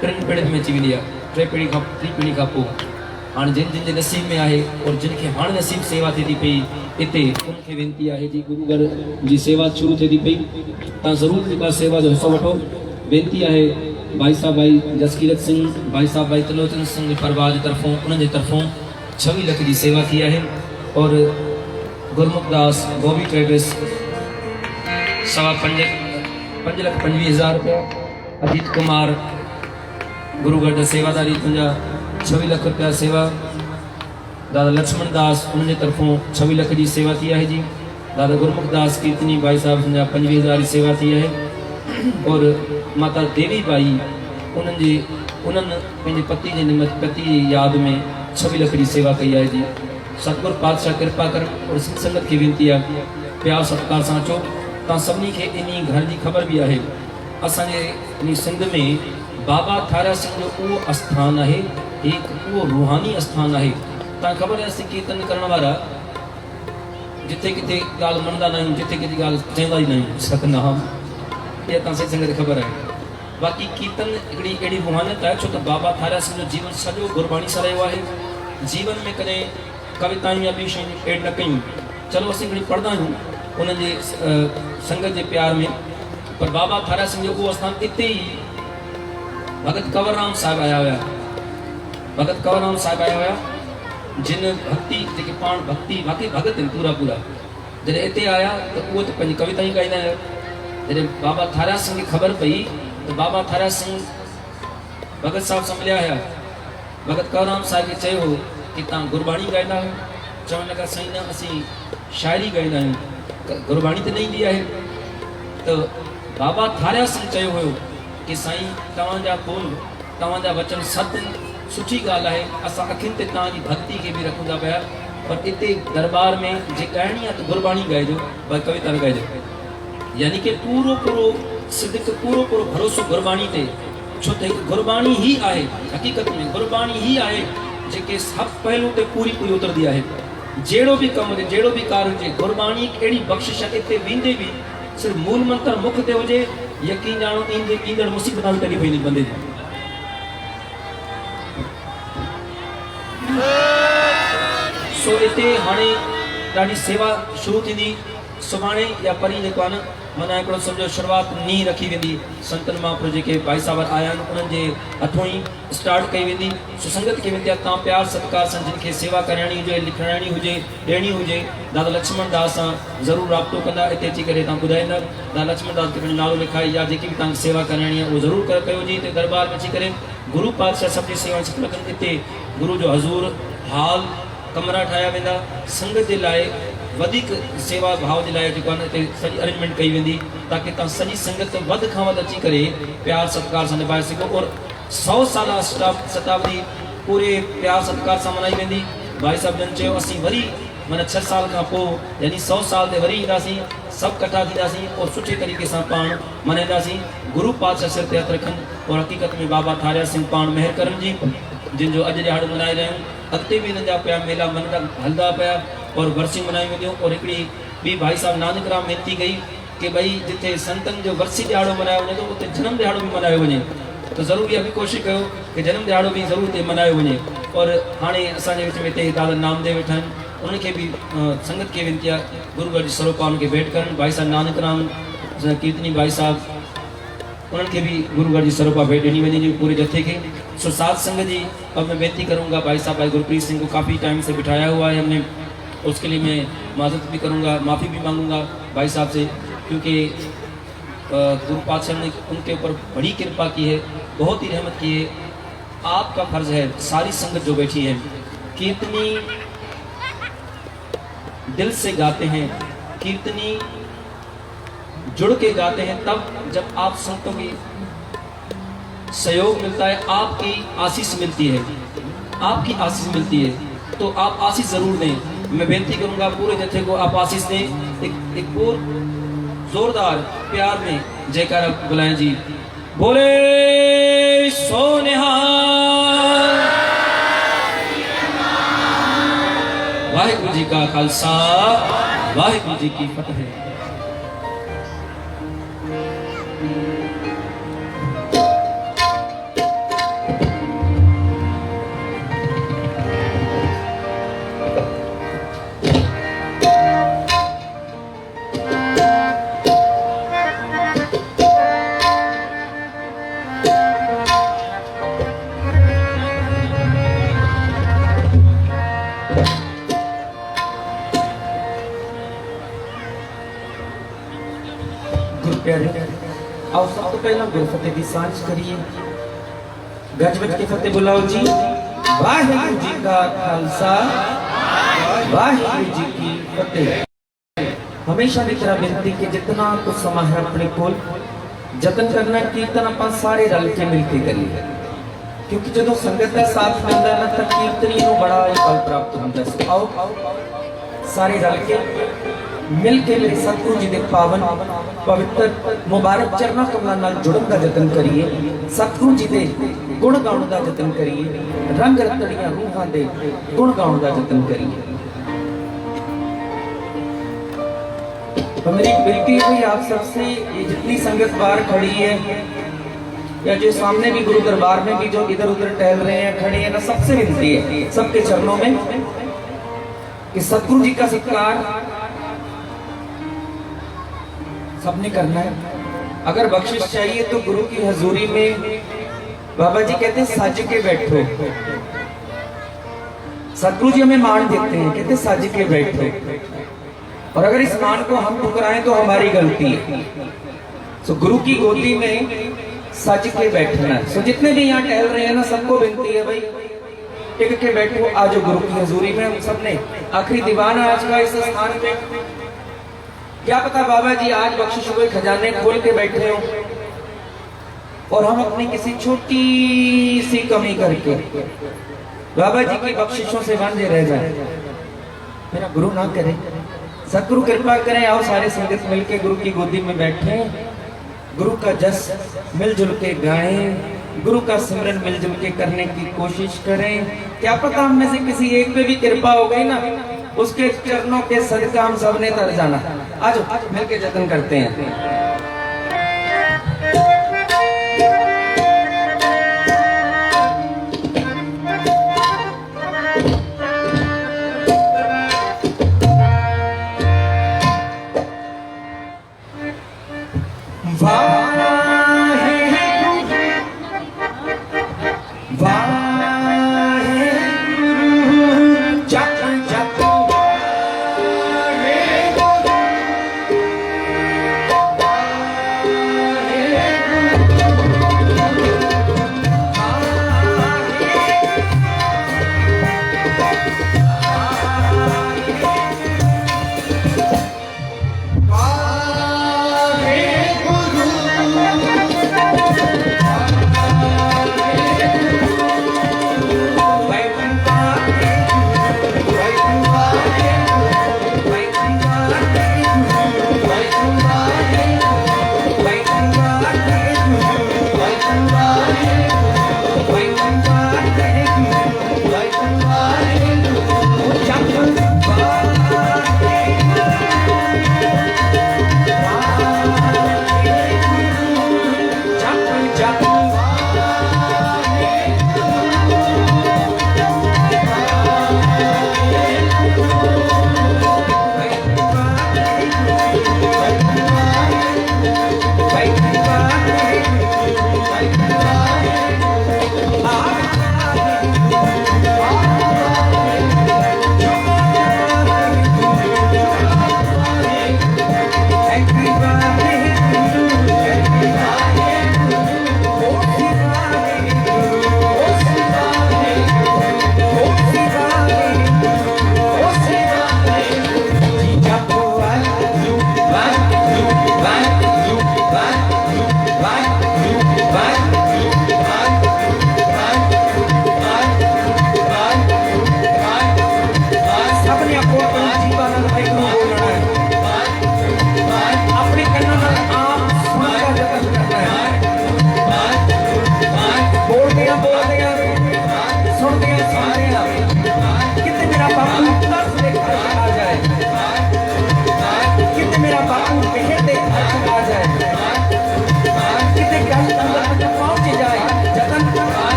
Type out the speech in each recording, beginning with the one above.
टिनि पीढ़ियुनि में अची वेंदी आहे, टी पीढ़ी खां पोइ। हाणे जिन जिन जे नसीब में आहे और जिन खे हाणे नसीब सेवा थिए थी पई हिते, उनखे वेनती आहे जी गुरू घर जी सेवा शुरू थिए थी पई, तव्हां ज़रूरु जेका सेवा जो हिसो वठो। वेनती आहे भाई साहब भाई जसकीरत सिंह, भाई साहब भाई त्रिलोचन सिंह परिवार की तरफों, उन्हनि जे तरफों 26 लाख की सेवा थी है। और गुरमुख दास बॉबी ट्रेडर्स 5,25,000 रुपया, अजीत कुमार गुरुगढ़ सेवादारी तुंहिंजा 26 लाख रुपया सेवा। दादा लक्ष्मण दास उन्हनि जे तरफों 26 लाख की सेवा थी है जी। दादा गुरमुख दास कीर्तनी भाई साहब तुंहिंजा 25,000 की सेवा थी है। और माता देवी बाई उन्हनि पंहिंजे पति जे निमित्त पति जी याद में 26 लाख की सेवा कई है जी। सतगुरु पातशाह कृपा कर। और सिंध संगत की वेनती है प्यार सत्कार से अचो। तव्हां सभिनी खे इन घर की खबर भी है, असांजे इन सिंध में बाबा थारा सिंह जो उहो आस्थान है, एक वो रूहानी आस्थान है। तव्हां खबर है कीर्तन करण वाला जिथे किथे गाल मनदा नहीं, जिथे किथे गाल चवंदा ही नहीं सतनाम, ये तव्हां सही संगत ख़बर है। बाकी कीर्तन हिकिड़ी अहिड़ी रूहानियत है, छो तो बाबा थारा सिंह जो जीवन सॼो गुरबाणी सां रहियो आहे। जीवन में कदें कविताऊं या ॿी शयूं एड न कयूं, चलो असीं हिकिड़ी पढ़ंदा आहियूं उन्हनि जे संगत जे प्यार में, पर बाबा थारा सिंह जो उहो आस्थान इते ही भगत कंवरराम साहिब आया हुआ। भगत कंवरराम साहिब आया हुआ जिन भक्ति जेके पाण भक्ति बाक़ी भगत आहिनि पूरा पूरा, जॾहिं हिते आया तो उहो त पंहिंजी कविताऊं ॻाईंदा आहिनि। जॾहिं बाबा थारा सिंह की खबर पई तो बाबा थारा सिंह भगत साहब सां मिलिया हुआ। भगत कंवरराम साहिब खे चयो कि तव्हां गुरबाणी ॻाईंदा आहियो? चवण लॻा साईं न, असीं शाइरी ॻाईंदा आहियूं, गुरबाणी त न ईंदी आहे। तो बाबा थारा सिंह चयो हुयो कि साईं तव्हांजा बोल तव्हांजा वचन सत्य सुठी ॻाल्हि आहे, असां अखियुनि ते तव्हांजी भक्ति खे बि रखूं था पिया, पर हिते दरबार में जे ॻाइणी आहे त गुरबाणी ॻाइजो, भई कविता न ॻाइजो। यानी कि पूरो पूरो सिद्ध पूरो पूरो भरोसो गुरबाणी ते, छो त हिकु गुरबाणी ही आहे, हक़ीक़त में गुरबाणी ही आहे जेके सभु पहलू ते पूरी पूरी उतरदी आहे। जहिड़ो बि कमु हुजे, जहिड़ो बि कार्य हुजे, गुरबाणी अहिड़ी बख़्शिश आहे हिते वेंदे बि सिर्फ़ मूल मंत्र मुख ते हुजे, यकीन ॼाणो ईंदड़ मुसीबत टली पवंदी बंदे जी। सो हिते हाणे ॾाढी सेवा शुरू थींदी सुभाणे या परी जेको आहे न, माना हिकिड़ो सम्झो शुरूआत नींह रखी वेंदी। संतन महापुरुष जेके भाई साहब आया आहिनि उन्हनि जे हथों ई स्टार्ट कई वेंदी। सो संगत खे वेंदी आहे तव्हां प्यार सत्कार सां जिनखे सेवा कराइणी हुजे, लिखाइणी हुजे, ॾियणी हुजे, दादा लक्ष्मण दास सां ज़रूरु राब्तो कंदा, हिते अची करे तव्हां ॿुधाईंदा। दादा लक्ष्मण दास खे नालो लिखाई या जेकी बि तव्हांखे सेवा कराइणी आहे उहो ज़रूरु कयो जी। हिते दरबार में अची करे गुरु पातशाह सभिनी सेवा सिखी रखनि। हिते गुरु जो हज़ूर हाल कमरा ठाहिया वेंदा, संगत जे लाइ वधिक सेवा भाव जे लाइ जेको आहे न हिते सॼी अरेंजमेंट कई वेंदी, ताकि तव्हां सॼी संगत वधि खां वधि अची करे प्यार सत्कार सां निभाए सघो। और 100 साल शताब्दी पूरे प्यार सत्कार सां मनाई वेंदी। भाई साहब जन चयो असीं वरी माना 6 साल खां पोइ यानी 100 साल ते वरी ईंदासीं, सभु कठा थींदासीं और सुठे तरीक़े सां पाण मनाईंदासीं। गुरु पातशाह सिर ते हथु रखनि और हक़ीक़त में बाबा थारिया सिंह पाण महिर करनि जी, जिन जो अॼु ॾियारो मल्हाए रहिया आहियूं। अॻिते बि हिननि जा पिया मेला मनंदा हलंदा पिया और वर्सी मनाई वेंदियूं। और हिकिड़ी ॿी भाई साहब नानक राम वेनती कई कि भई जिथे संतनि जो वर्सी ॾियारो मल्हायो वञे थो उते जनम ॾियारो बि मल्हायो वञे, तो ज़रूरी इहा बि कोशिशि कयो कि जनम ॾियारो बि ज़रूरु हिते मल्हायो वञे। और हाणे असांजे विच में हिते दादा नामदेव वेठा आहिनि, उन्हनि खे बि संगत खे वेनती आहे गुरू जी सरोपा उनखे भेंट करनि। भाई साहब नानक राम कीर्तनी भाई साहब उन्हनि खे भी गुरुगढ़ जी सरोपा भेंट ॾिनी वञे पूरे जत्थे के। सो सात संगत जी अब मैं बेनती करूँगा भाई साहब भाई गुरप्रीत सिंह को काफ़ी टाइम से बिठाया हुआ है हमने, उसके लिए मैं माजरत भी करूँगा, माफ़ी भी मांगूँगा भाई साहब से, क्योंकि गुरु पातशाह ने उनके ऊपर बड़ी कृपा की है, बहुत ही रहमत की है। आपका फर्ज है, सारी संगत जो बैठी है कीर्तनी दिल से गाते हैं, कीर्तनी जुड़ के गाते हैं, तब जब आप संतों की सहयोग मिलता है, आपकी आशीष मिलती है, आपकी आशीष मिलती है, तो आप आशीष जरूर दें। मैं बेनती करूंगा पूरे जत्थे को आप आशीष दें। एक और जोरदार प्यार में जयकारा बुलाएं जी। बोले सोनिहाल, वाहिगुरु जी का खालसा, वाहिगुरु जी की फतेह। पहला गुरफतेह की सांझ करिए। गज बज के फतेह बुलाओ जी। वाहिगुरू जी का खालसा, वाहिगुरू जी की फतेह। हमेशा की तरह बेनती कि जितना कुछ समा है अपने को जतन करना कीर्तन अपन सारे रल के मिलके करिए, क्योंकि जो संगत का साथ मिलता है ना तो कीर्तनी को बड़ा फल प्राप्त होता है। आओ सारे रल के मिल के मेरे सतगुरु जी के पावन पवित्र मुबारक चरणों कमलों नाल जुड़न का जतन करिए। सतगुरु जी के गुण गाउण का जतन करिए, रंग रतड़ियां रूहां दे गुण गाउण का जतन करिए। तो मेरी बेनती है भाई आप सबसे, ये जितनी संगत बाहर खड़ी है या जो सामने भी गुरु दरबार में भी जो इधर उधर टहल रहे हैं खड़े हैं ना, सबसे विनती है सबके चरणों में कि सतगुरु जी का सत्कार सबने करना है। अगर बख्शिश चाहिए तो गुरु की हजूरी में बाबा जी कहते हैं सज के बैठो। सतगुरु जी हमें मान देते हैं, कहते सज के बैठो, और अगर इस मान को हम ठुकराएं तो हमारी गलती है। सो गुरु की गोदी में सज के बैठना है। सो जितने भी यहाँ टहल रहे हैं ना, सबको विनती है भाई टिक के बैठो। आज गुरु की हजूरी में हम सबने आखिरी दीवान आज का इस स्थान पे, क्या पता बाबा जी आज बख्शिश हुए खजाने खोल के बैठे हो और हम अपनी किसी छोटी सी कमी करके बाबा जी की बख्शिशों से वांझे रह जाए। मेरा गुरु ना करे, सतगुरु कृपा करें। आओ सारे संगत मिलके गुरु की गोदी में बैठे, गुरु का जस मिलजुल के गाएं, गुरु का सिमरन मिलजुल के करने की कोशिश करें। क्या पता हम में से किसी एक पे भी कृपा हो गई ना, उसके चरणों के सदका हम सबने तर जाना। आज मिलके जतन करते हैं।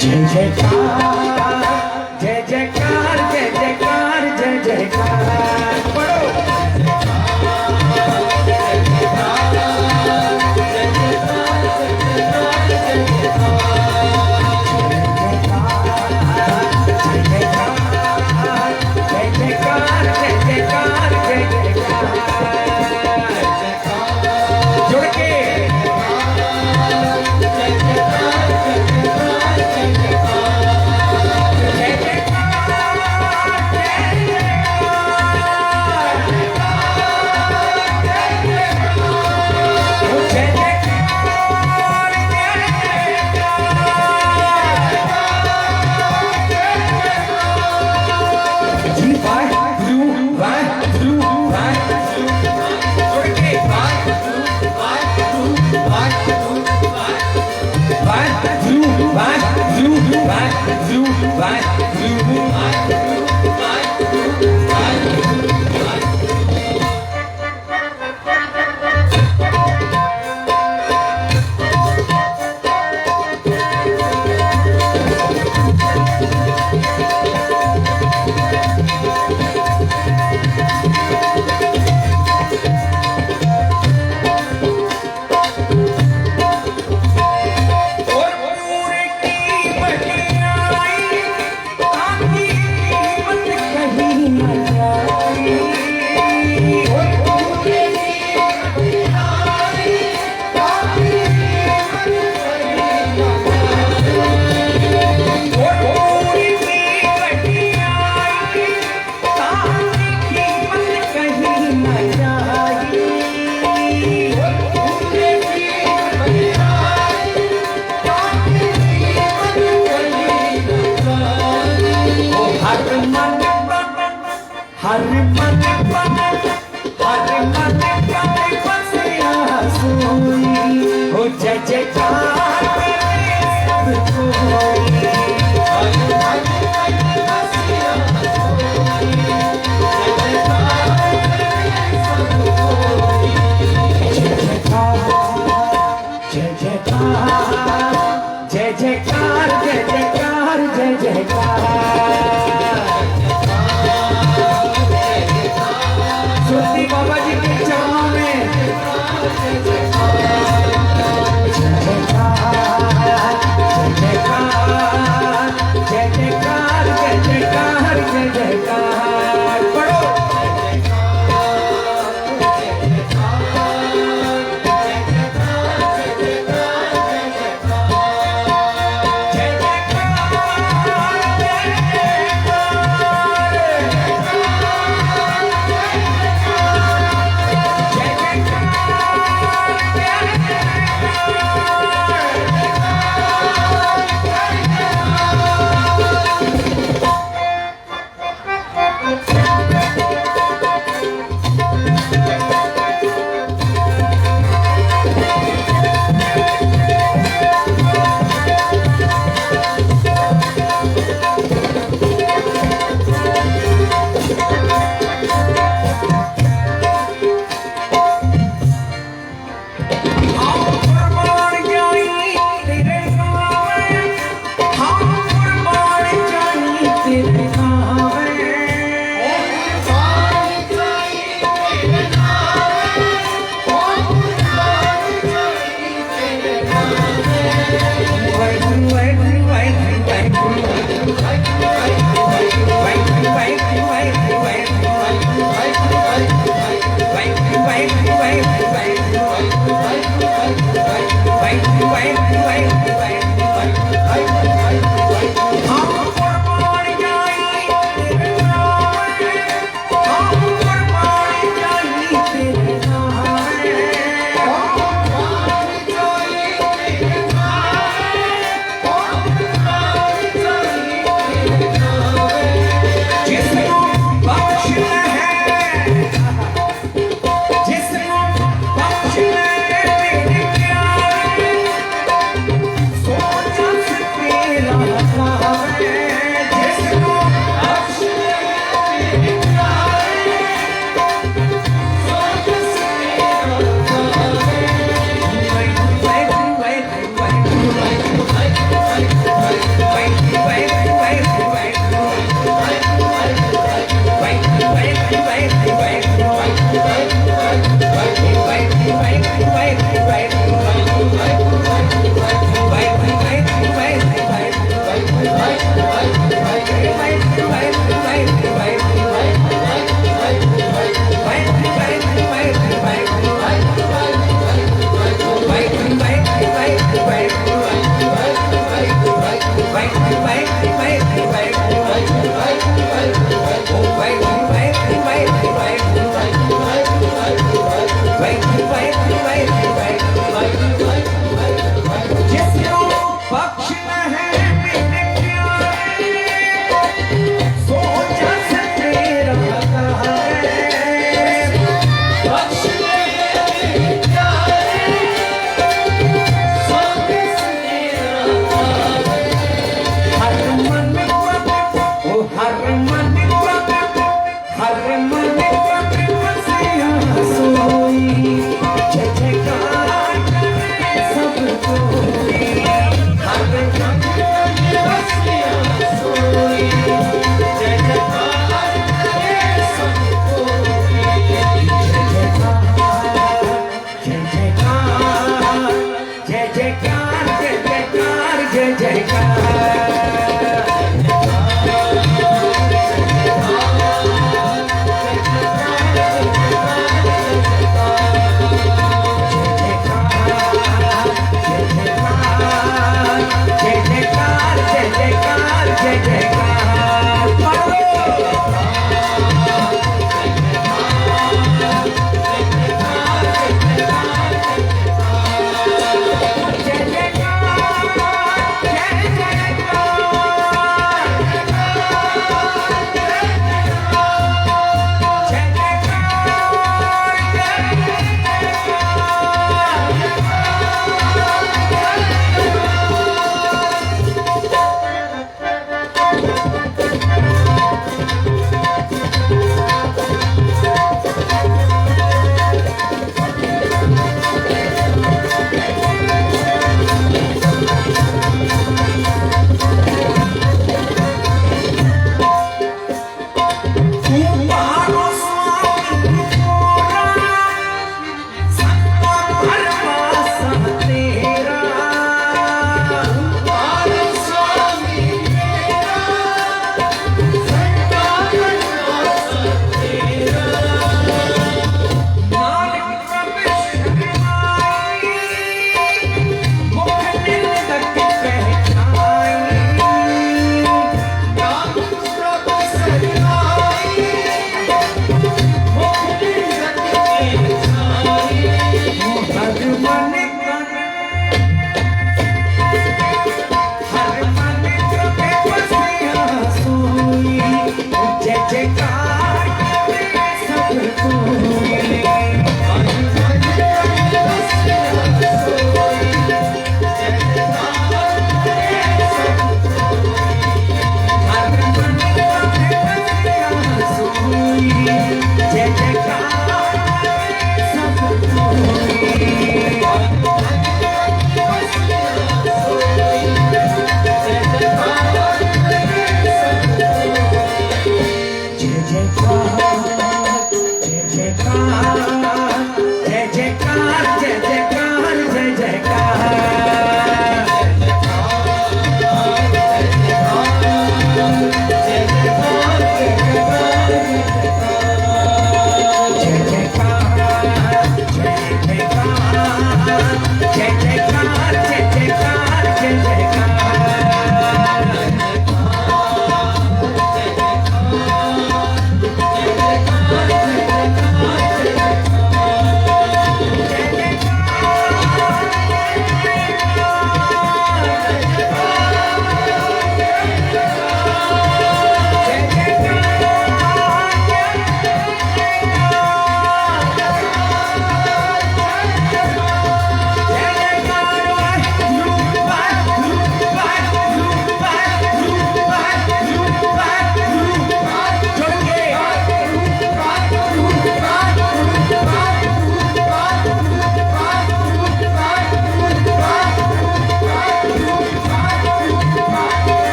जय जयकार जय जयकार जय जयकार जय जयकार पढ़ो जय जयकार जय जयकार जय जयकार जुड़ के जय जयकार जय जयकार जय जयकार जय जयकार जय जयकार हर मन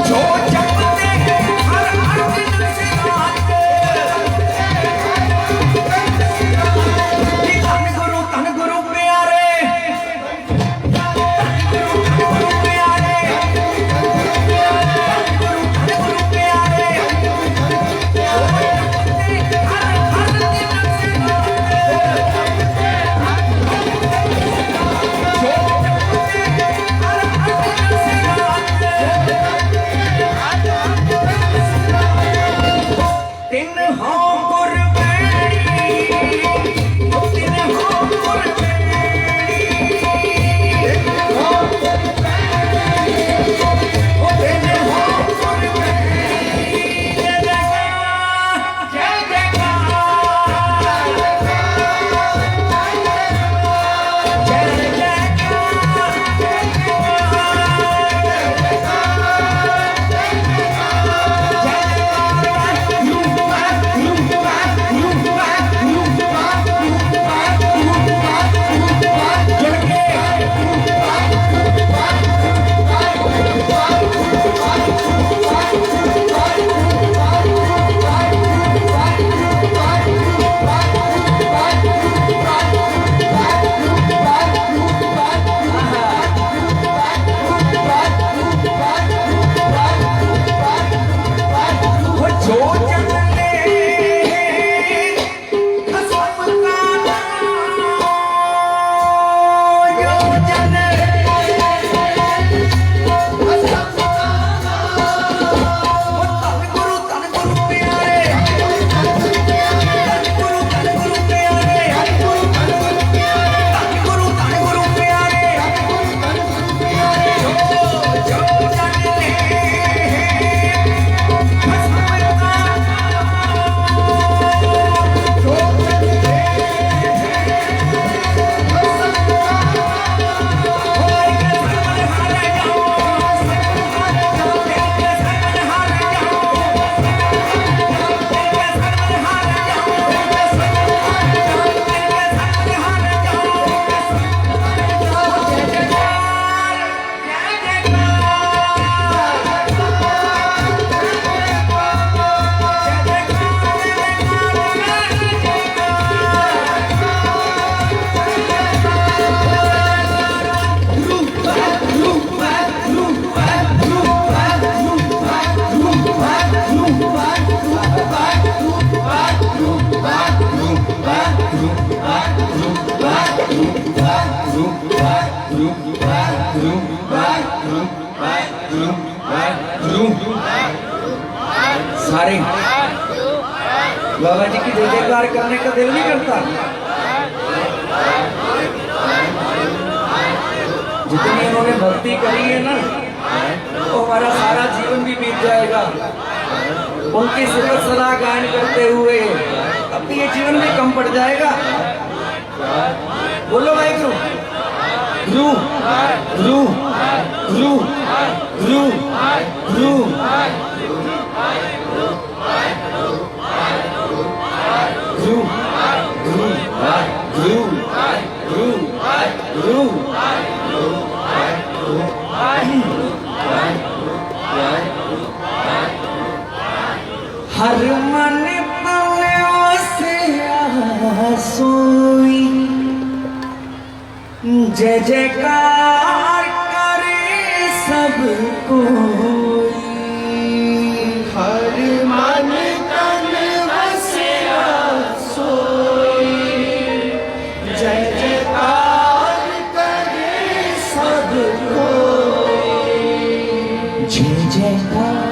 जो जपते हर हर दिन से आते धन गुरु प्यारे गुरु प्यारे गुरु प्यारे हर हर दिन से ਤਿੰਨ ਹੋ ਗੁਰਬੇੜੀ ਤਿੰਨ ਹੋ ਗੁਰਬੇੜੀ ਤਿੰਨ ਹੋ ਗੁਰਬੇੜੀ ਉਹ ਤਿੰਨ ਹੋ ਗੁਰਬੇੜੀ ਜੈ ਜੈਕਾਰ ਜੈ ਜੈਕਾਰ ਜੈ सारे बाबा जी की जय जयकार करने का दिल नहीं करता। जितनी उन्होंने भक्ति करी है ना तो हमारा सारा जीवन भी बीत जाएगा उनकी सिफत सलाह गायन करते हुए। अब तो ये जीवन भी कम पड़ जाएगा। बोलो भाई गुरु गुरु गुरु गुरु गुरु गुरु हर मन सोई जय जयकार करे सब कोई। हर मन तन वसिया सोई जय जयकार करे सब कोई। जय जयकार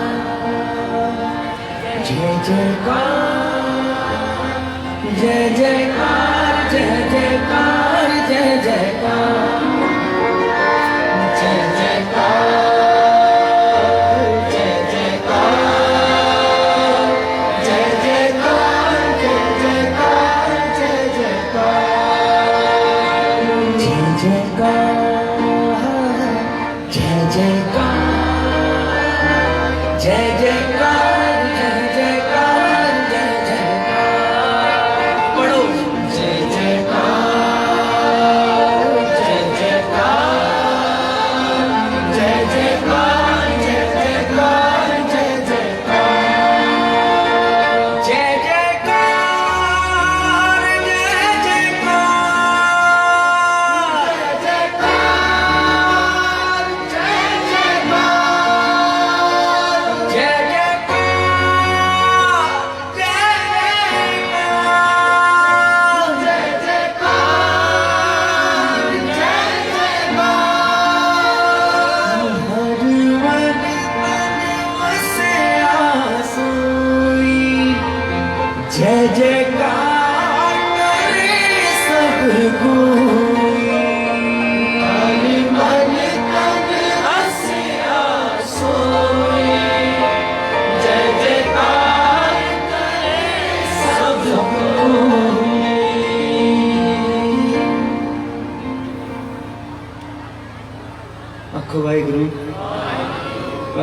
जय जयकार जय जयकार जय जयकार जय जयकार जय जयकार जय जयकार जय जयकार जय जयकार जय जयकार जय जयकार जय जयकार जय जयकार जय जयकार जय जयकार। पढ़ो जय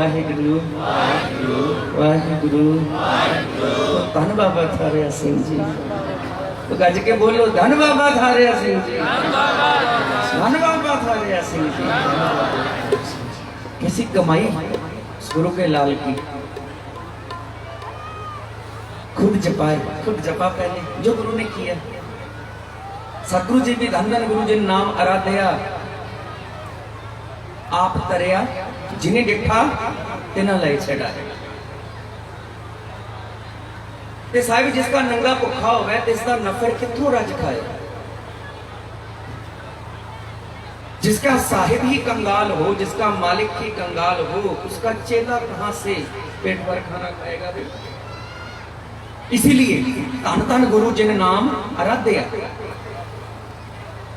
वाहिगुरु वाहिगुरु। तो धन बाबा थारिया सिंह जी, तो गज के बोलो धन बाबा थारिया सिंह जी, धन बाबा थारिया सिंह जी। किसी कमाई गुरु के लाल की, खुद जपाए, खुद जपा पहले जो गुरु ने किया। सतगुरु जी भी धन धन गुरु जी नाम आराध्या आप तरिया जिन्हें डिठा तिना लय छड़ा। ते साहिब जिसका नंगा भुखा हो गया तिसका नफर किथों रज खाए। जिसका साहिब ही कंगाल हो, जिसका मालिक ही कंगाल हो, उसका चेला कहां से पेट भर खाना खाएगा भी। इसीलिए धन धन गुरु जिन नाम आराध्या।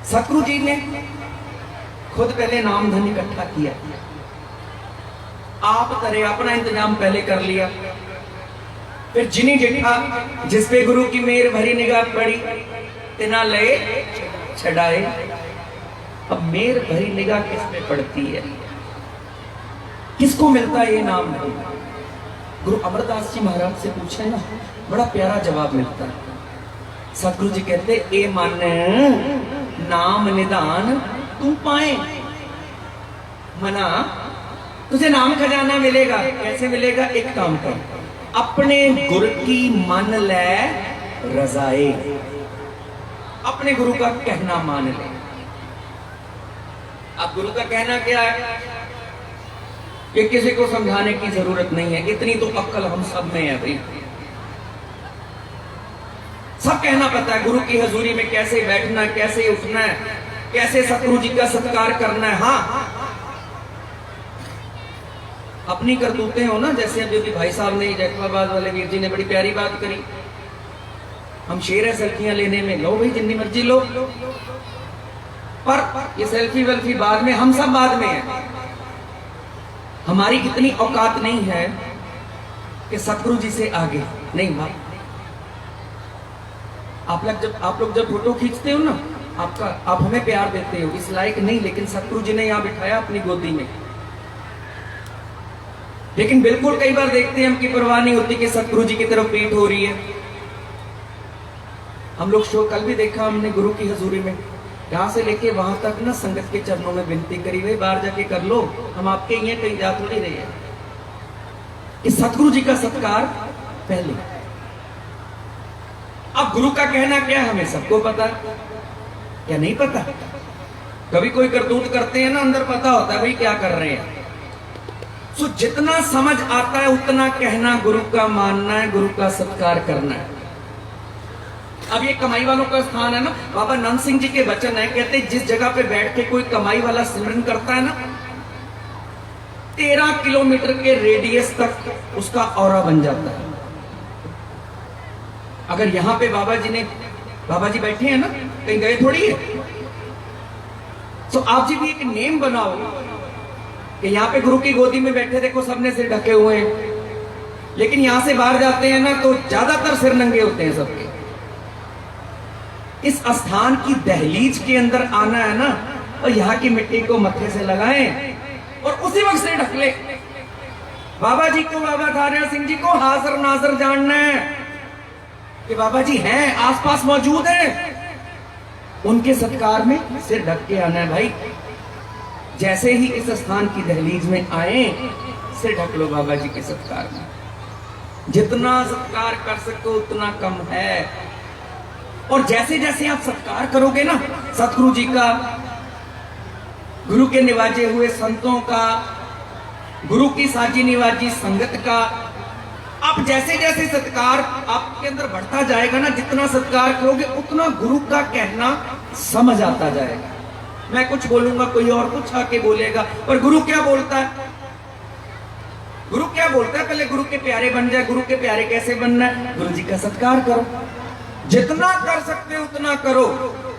सतगुरु जी ने खुद पहले नाम धन इकट्ठा किया, आप तरे अपना इंतजाम पहले कर लिया। फिर जिन्हें डिठा जिस पे गुरु की मेहर भरी निगाह पड़ी तिना लय छड़ाए। अब मेहर भरी निगाह किस पे पड़ती है, किसको मिलता है ये नाम नहीं। गुरु अमरदास जी महाराज से पूछे ना, बड़ा प्यारा जवाब मिलता है। सतगुरु जी कहते ए मन नाम निदान तू पाए। मना तुझे नाम खजाना मिलेगा, कैसे मिलेगा? एक काम कर, अपने गुरु की मन ले रजाए, अपने गुरु का कहना मान ले। अब गुरु का कहना क्या है, ये किसी को समझाने की जरूरत नहीं है, इतनी तो अक्ल हम सब में है भाई। सब कहना पता है गुरु की हजूरी में कैसे बैठना है, कैसे उठना है, कैसे सतगुरु जी का सत्कार करना है। हाँ, अपनी करतूतें हो ना, जैसे अभी अभी भाई साहब ने जैफराबाद वाले वीर जी ने बड़ी प्यारी बात करी, हम शेर है सेल्फियां लेने में, लो भाई जितनी मर्जी लो, पर ये सेल्फी वेल्फी बाद में, हम सब बाद में है। हमारी इतनी औकात नहीं है कि सतगुरु जी से आगे नहीं। भाई आप लोग जब फोटो खींचते हो ना, आप हमें प्यार देते हो, इस लायक नहीं, लेकिन सतगुरु जी ने यहां बिठाया अपनी गोदी में। लेकिन बिल्कुल कई बार देखते हैं हम की परवाह नहीं होती कि सतगुरु जी की तरफ पीठ हो रही है। हम लोग शो कल भी देखा हमने गुरु की हजूरी में, यहां से लेके वहां तक ना संगत के चरणों में विनती करी, भाई बाहर जाके कर लो, हम आपके ये कहीं जा थोड़ी रहे हैं। कि सतगुरु जी का सत्कार पहले। अब गुरु का कहना क्या है हमें सबको पता है, क्या नहीं पता? कभी कोई करतूत करते हैं ना, अंदर पता होता है भाई क्या कर रहे हैं। सो जितना समझ आता है उतना कहना, गुरु का मानना है, गुरु का सत्कार करना है। अब ये कमाई वालों का स्थान है ना, बाबा नंद सिंह जी के वचन है, कहते जिस जगह पे बैठ के कोई कमाई वाला सिमरन करता है ना, 13 किलोमीटर के रेडियस तक उसका औरा बन जाता है। अगर यहां पे बाबा जी बैठे हैं ना, कहीं गए थोड़ी है। तो आप जी भी एक नेम बनाओ कि यहाँ पे गुरु की गोदी में बैठे, देखो सबने सिर ढके हुए हैं, लेकिन यहां से बाहर जाते हैं ना तो ज्यादातर सिर नंगे होते हैं सबके। इस स्थान की दहलीज के अंदर आना है ना, और यहाँ की मिट्टी को मत्थे से लगाएं और उसी वक्त से ढक ले। बाबा जी को, बाबा थारिया सिंह जी को हाजिर नाजर जानना है कि बाबा जी हैं, आसपास मौजूद हैं, उनके सत्कार में सिर ढक के आना है भाई। जैसे ही इस स्थान की दहलीज में आए, सिर ढक लो बाबा जी के सत्कार में। जितना सत्कार कर सको उतना कम है। और जैसे जैसे आप सत्कार करोगे ना सतगुरु जी का, गुरु के निवाजे हुए संतों का, गुरु की साजी निवाजी संगत का, आप जैसे जैसे सत्कार आपके अंदर बढ़ता जाएगा ना, जितना सत्कार करोगे उतना गुरु का कहना समझ आता जाएगा। मैं कुछ बोलूंगा, कोई और कुछ आके बोलेगा, पर गुरु क्या बोलता है? गुरु क्या बोलता है? पहले गुरु के प्यारे बन जाए। गुरु के प्यारे कैसे बनना है? गुरु जी का सत्कार करो, जितना कर सकते हो उतना करो।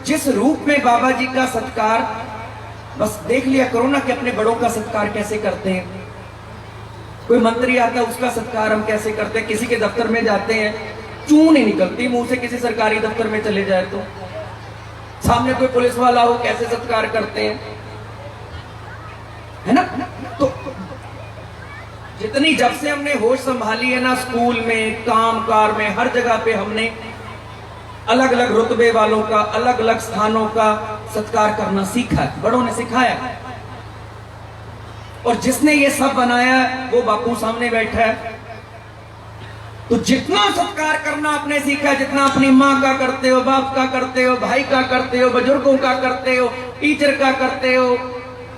जिस रूप में बाबा जी का सत्कार, बस देख लिया करो ना कि अपने बड़ों का सत्कार कैसे करते हैं। कोई मंत्री आता है उसका सत्कार हम कैसे करते हैं। किसी के दफ्तर में जाते हैं, चूं नहीं निकलती मुंह से, किसी सरकारी दफ्तर में चले जाए तो सामने कोई पुलिस वाला हो कैसे सत्कार करते हैं, है ना? तो इतनी जब से हमने होश संभाली है ना, स्कूल में, काम कार में, हर जगह पे हमने अलग अलग रुतबे वालों का, अलग अलग स्थानों का सत्कार करना सीखा है, बड़ों ने सिखाया। और जिसने ये सब बनाया वो बापू सामने बैठा है। तो जितना सत्कार करना आपने सीखा है, जितना अपनी माँ का करते हो, बाप का करते हो, भाई का करते हो, बुजुर्गों का करते हो, टीचर का करते हो,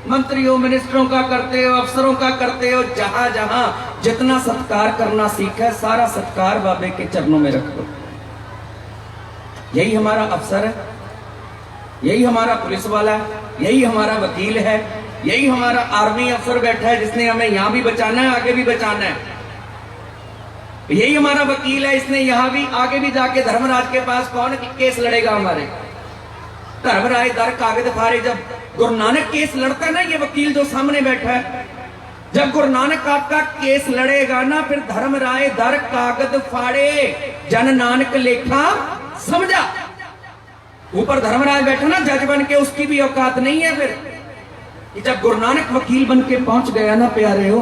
मंत्रियों मिनिस्टरों का करते हो, अफसरों का करते हो, जहां जहां जितना सत्कार करना सीखा है, सारा सत्कार बाबे के चरणों में रख दो। यही हमारा अफसर है, यही हमारा पुलिस वाला है, यही हमारा वकील है, यही हमारा आर्मी अफसर बैठा है जिसने हमें यहां भी बचाना है, आगे भी बचाना है। यही हमारा वकील है, इसने यहां भी आगे भी जाके धर्मराज के पास कौन केस लड़ेगा हमारे? धर्मराज दर कागज फाड़े। जब गुरु नानक केस लड़ता है ना, ये वकील जो सामने बैठा है, जब गुरु नानक आपका केस लड़ेगा ना, फिर धर्मराय दर कागज फाड़े, जन नानक लेखा समझा। ऊपर धर्मराज बैठा ना जज बन के, उसकी भी औकात नहीं है फिर। जब गुरु नानक वकील बन के पहुंच गया ना प्यारे हो,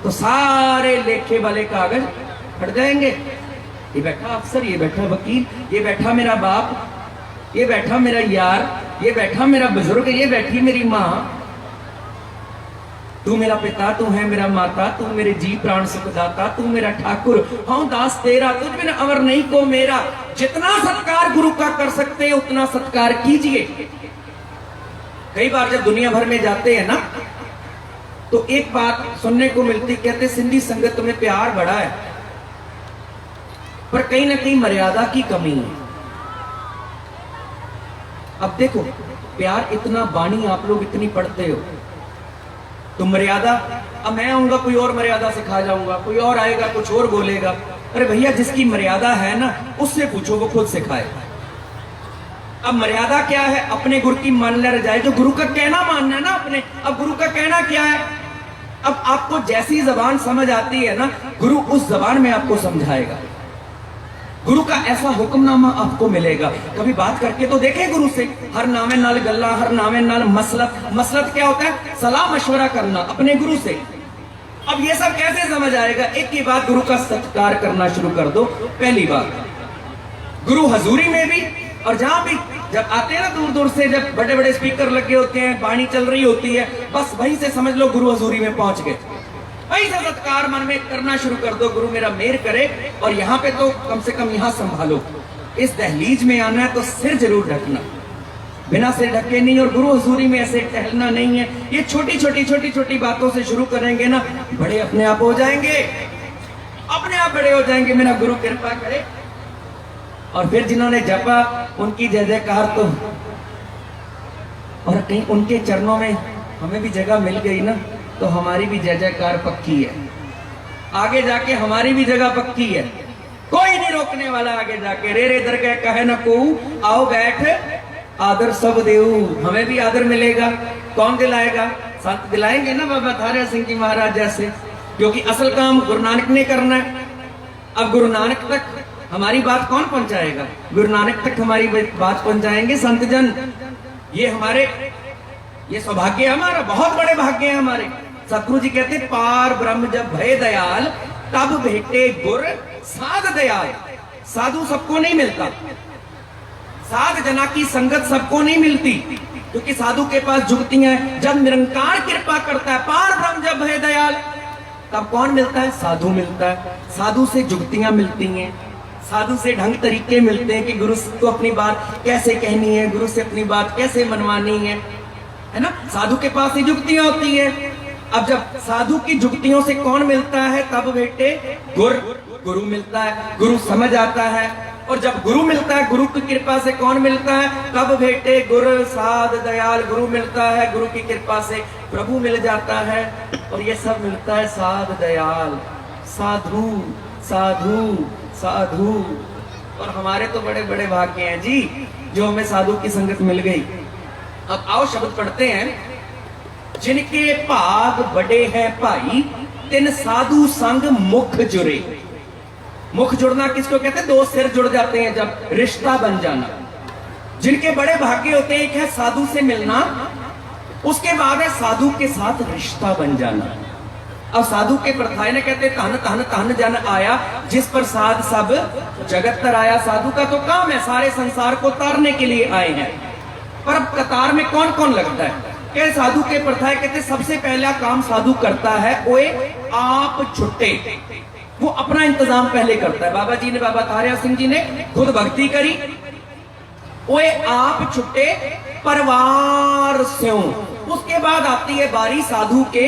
तो सारे लेखे वाले कागज फट जाएंगे। ये बैठा अफसर, ये बैठा वकील, ये बैठा मेरा बाप, ये बैठा मेरा यार, ये बैठा मेरा बुजुर्ग, ये बैठी मेरी माँ, तू मेरा पिता, तू है मेरा माता, तू मेरे जी प्राण सुखदाता, तू मेरा ठाकुर, हाँ दास तेरा, तुझ बिन अमर नहीं को मेरा। जितना सत्कार गुरु का कर सकते हैं उतना सत्कार कीजिए। कई बार जब दुनिया भर में जाते हैं ना, तो एक बात सुनने को मिलती, कहते सिंधी संगत में प्यार बड़ा है, पर कहीं ना कहीं मर्यादा की कमी है। अब देखो, प्यार इतना, बाणी आप लोग इतनी पढ़ते हो, तो मर्यादा, अब मैं आऊंगा कोई और मर्यादा सिखा जाऊंगा, कोई और आएगा कुछ और बोलेगा। अरे भैया, जिसकी मर्यादा है ना, उससे पूछो, वो खुद सिखाए। अब मर्यादा क्या है? अपने गुरु की मान ले जाए, जो गुरु का कहना मानना है ना अपने। अब गुरु का कहना क्या है? अब आपको जैसी जबान समझ आती है ना, गुरु उस जबान में आपको समझाएगा। गुरु का ऐसा हुक्मनामा आपको मिलेगा। कभी बात करके तो देखे गुरु से, हर नामे नाल गल्ला, हर नामे नाल मसलत। मसलत क्या होता है? सलाह मशवरा करना अपने गुरु से। अब ये सब कैसे समझ आएगा? एक ही बात, गुरु का सत्कार करना शुरू कर दो। पहली बात, गुरु हजूरी में भी, और जहां भी जब आते हैं ना दूर दूर से, जब बड़े बड़े स्पीकर लगे होते हैं, वाणी चल रही होती है, बस वहीं से समझ लो गुरु हजूरी में पहुंच गए। वहीं से सत्कार मन में करना शुरू कर दो, गुरु मेरा मेहर करे। और यहाँ पे तो कम से कम यहाँ संभालो। इस दहलीज में आना है तो सिर जरूर ढकना, बिना सिर ढके नहीं। और गुरु हजूरी में ऐसे टहलना नहीं है। ये छोटी छोटी बातों से शुरू करेंगे ना, बड़े अपने आप हो जाएंगे, अपने आप बड़े हो जाएंगे। मेरा गुरु कृपा करे। और फिर जिन्होंने जपा, उनकी जय जयकार तो, और कहीं उनके चरणों में हमें भी जगह मिल गई ना, तो हमारी भी जय जयकार पक्की है। आगे जाके हमारी भी जगह पक्की है, कोई नहीं रोकने वाला। आगे जाके रे रे दरगाह कहे न को, आओ बैठ आदर सब देऊ। हमें भी आदर मिलेगा। कौन दिलाएगा? संत दिलाएंगे ना, बाबा थारा सिंह जी महाराज जैसे। क्योंकि असल काम गुरु नानक ने करना है। अब गुरु नानक तक हमारी बात कौन पहुंचाएगा? गुरु नानक तक हमारी बात पहुंचाएंगे संत जन। ये हमारे, ये सौभाग्य है हमारा, बहुत बड़े भाग्य है हमारे। सतगुरु जी कहते, पार ब्रह्म जब भय दयाल, तब भेटे गुर साध दयाल। साधु सबको नहीं मिलता, साध जना की संगत सबको नहीं मिलती, क्योंकि साधु के पास जुगतियां हैं। जब निरंकार कृपा करता है, पार ब्रह्म जब भय दयाल, तब कौन मिलता है? साधु मिलता है। साधु से जुगतियां मिलती हैं, साधु से ढंग तरीके मिलते हैं कि गुरु को अपनी बात कैसे कहनी है, गुरु से अपनी बात कैसे मनवानी है ना। साधु के पास ही जुगतियां होती है। अब जब साधु की जुगतियों से कौन मिलता है? तब बेटे गुरु मिलता है, गुरु समझ आता है। और जब गुरु मिलता है, गुरु की कृपा से कौन मिलता है? तब बेटे गुरु साध दयाल गुरु मिलता है। गुरु की कृपा से प्रभु मिल जाता है। और ये सब मिलता है साध दयाल, साधु साधु साधु। और हमारे तो बड़े बड़े भाग्य हैं जी, जो हमें साधु की संगत मिल गई। अब आओ शब्द पढ़ते हैं। जिनके भाग बड़े हैं भाई, तिन साधु संग मुख जुड़े। मुख जुड़ना किसको कहते हैं? दो सिर जुड़ जाते हैं जब, रिश्ता बन जाना। जिनके बड़े भाग्य होते हैं, एक है साधु से मिलना, उसके बाद है साधु के साथ रिश्ता बन जाना। अब साधु के प्रथाएं ने कहते तहन तहन तहन जन आया जिस प्रसाद सब जगत तराया। साधु का तो काम है सारे संसार को तारने के लिए आए हैं, पर अब कतार में कौन कौन लगता है? क्या साधु के प्रथाएं कहते सबसे पहला काम साधु करता है ओए आप छुट्टे, वो अपना इंतजाम पहले करता है। बाबा जी ने, बाबा तारिया सिंह जी ने खुद भक्ति करी, ओए आप छुट्टे परिवार स्यों। उसके बाद आती है बारी साधु के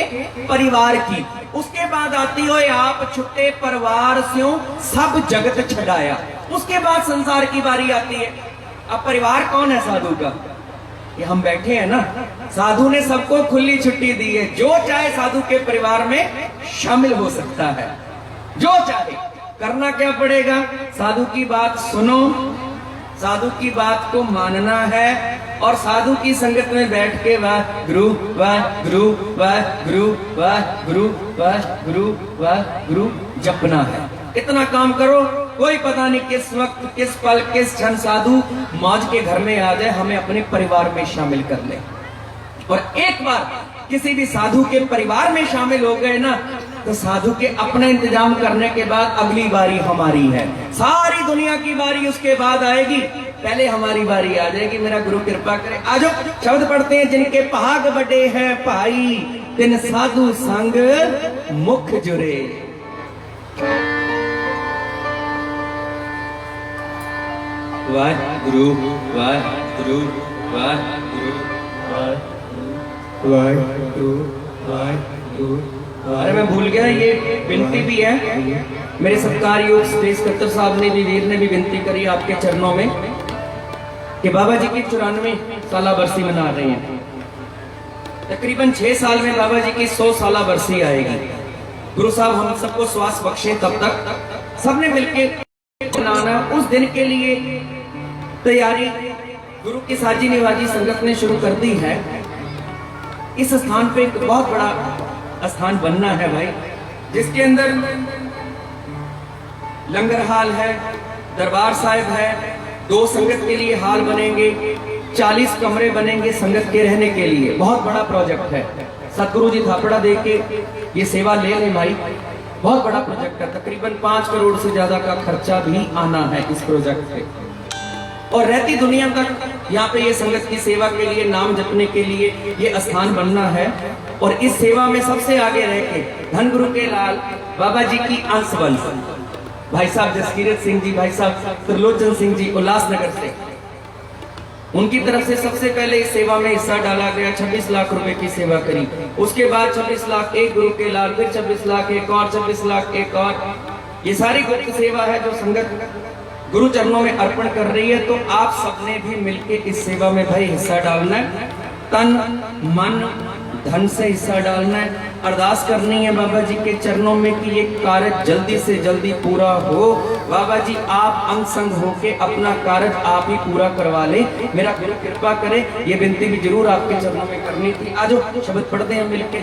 परिवार की, उसके बाद आती है आप छुट्टे परिवार स्यों सब जगत छड़ाया। उसके बाद संसार की बारी आती है। अब परिवार कौन है साधु का? ये हम बैठे हैं ना, साधु ने सबको खुली छुट्टी दी है, जो चाहे साधु के परिवार में शामिल हो सकता है, जो चाहे। करना क्या पड़ेगा? साधु की बात सुनो, साधु की बात को मानना है और साधु की संगत में बैठ के वाह गुरु वाह गुरु वाह गुरु वाह गुरु वाह गुरु वाह गुरु जपना है। इतना काम करो, कोई पता नहीं किस वक्त, किस पल, किस क्षण साधु मौज के घर में आ जाए, हमें अपने परिवार में शामिल कर ले। और एक बार किसी भी साधु के परिवार में शामिल हो गए ना, तो साधु के अपना इंतजाम करने के बाद अगली बारी हमारी है। सारी दुनिया की बारी उसके बाद आएगी, पहले हमारी बारी आ जाएगी। मेरा गुरु कृपा करे। आज शब्द पढ़ते हैं, जिनके भाग बड़े हैं भाई तिन साधु संग मुख जुरे। वाहिगुरु वाहिगुरु वाहिगुरु वाहिगुरु वाहिगुरु। अरे मैं भूल गया, ये विनती भी है। मेरे सत्कार योग सुरेश कत्तर साहब ने भी, वीर ने भी विनती करी आपके चरणों में कि बाबा जी की 94 साला बरसी मना रहे हैं। तकरीबन 6 साल में बाबा जी की 100 साला बरसी आएगी। गुरु साहब हम सबको श्वास बख्शे, तब तक सबने मिलकर मनाना। उस दिन के लिए तैयारी गुरु की साजी निवाजी संगत ने शुरू कर दी है। इस स्थान पे एक बहुत बड़ा स्थान बनना है भाई, जिसके अंदर लंगर हाल है, दरबार साहिब है, 2 संगत के लिए हाल बनेंगे, 40 कमरे बनेंगे संगत के रहने के लिए। बहुत बड़ा प्रोजेक्ट है। सतगुरु जी थापड़ा दे के ये सेवा ले लें भाई, बहुत बड़ा प्रोजेक्ट है। तकरीबन 5 करोड़ से ज्यादा का खर्चा भी आना है इस प्रोजेक्ट पे। और रहती दुनिया तक यहाँ पे ये संगत की सेवा के लिए, नाम जपने के लिए ये स्थान बनना है। और इस सेवा में सबसे आगे रह के धन गुरु के लाल बाबा जी की अंशवंश भाई साहब जसकीरत सिंह जी, भाई साहब त्रिलोचन सिंह जी उल्लासनगर से, उनकी तरफ से सबसे पहले इस सेवा में हिस्सा डाला गया। 26 लाख रुपए की सेवा करी। उसके बाद 26 लाख एक गुरु के लाल, फिर 26 लाख एक और, 26 लाख एक और। ये सारी गुप्त सेवा है जो संगत गुरु चरणों में अर्पण कर रही है। तो आप सबने भी मिलकर इस सेवा में भाई हिस्सा डालना है, तन मन धन से हिस्सा डालना है। अरदास करनी है बाबा जी के चरणों में कि ये कार्य जल्दी से जल्दी पूरा हो। बाबा जी आप अंग संग होके अपना कार्य आप ही पूरा करवा ले, मेरा गुरु कृपा करे। ये विनती भी जरूर आपके चरणों में करनी थी। आज शब्द पढ़ते हैं मिलके।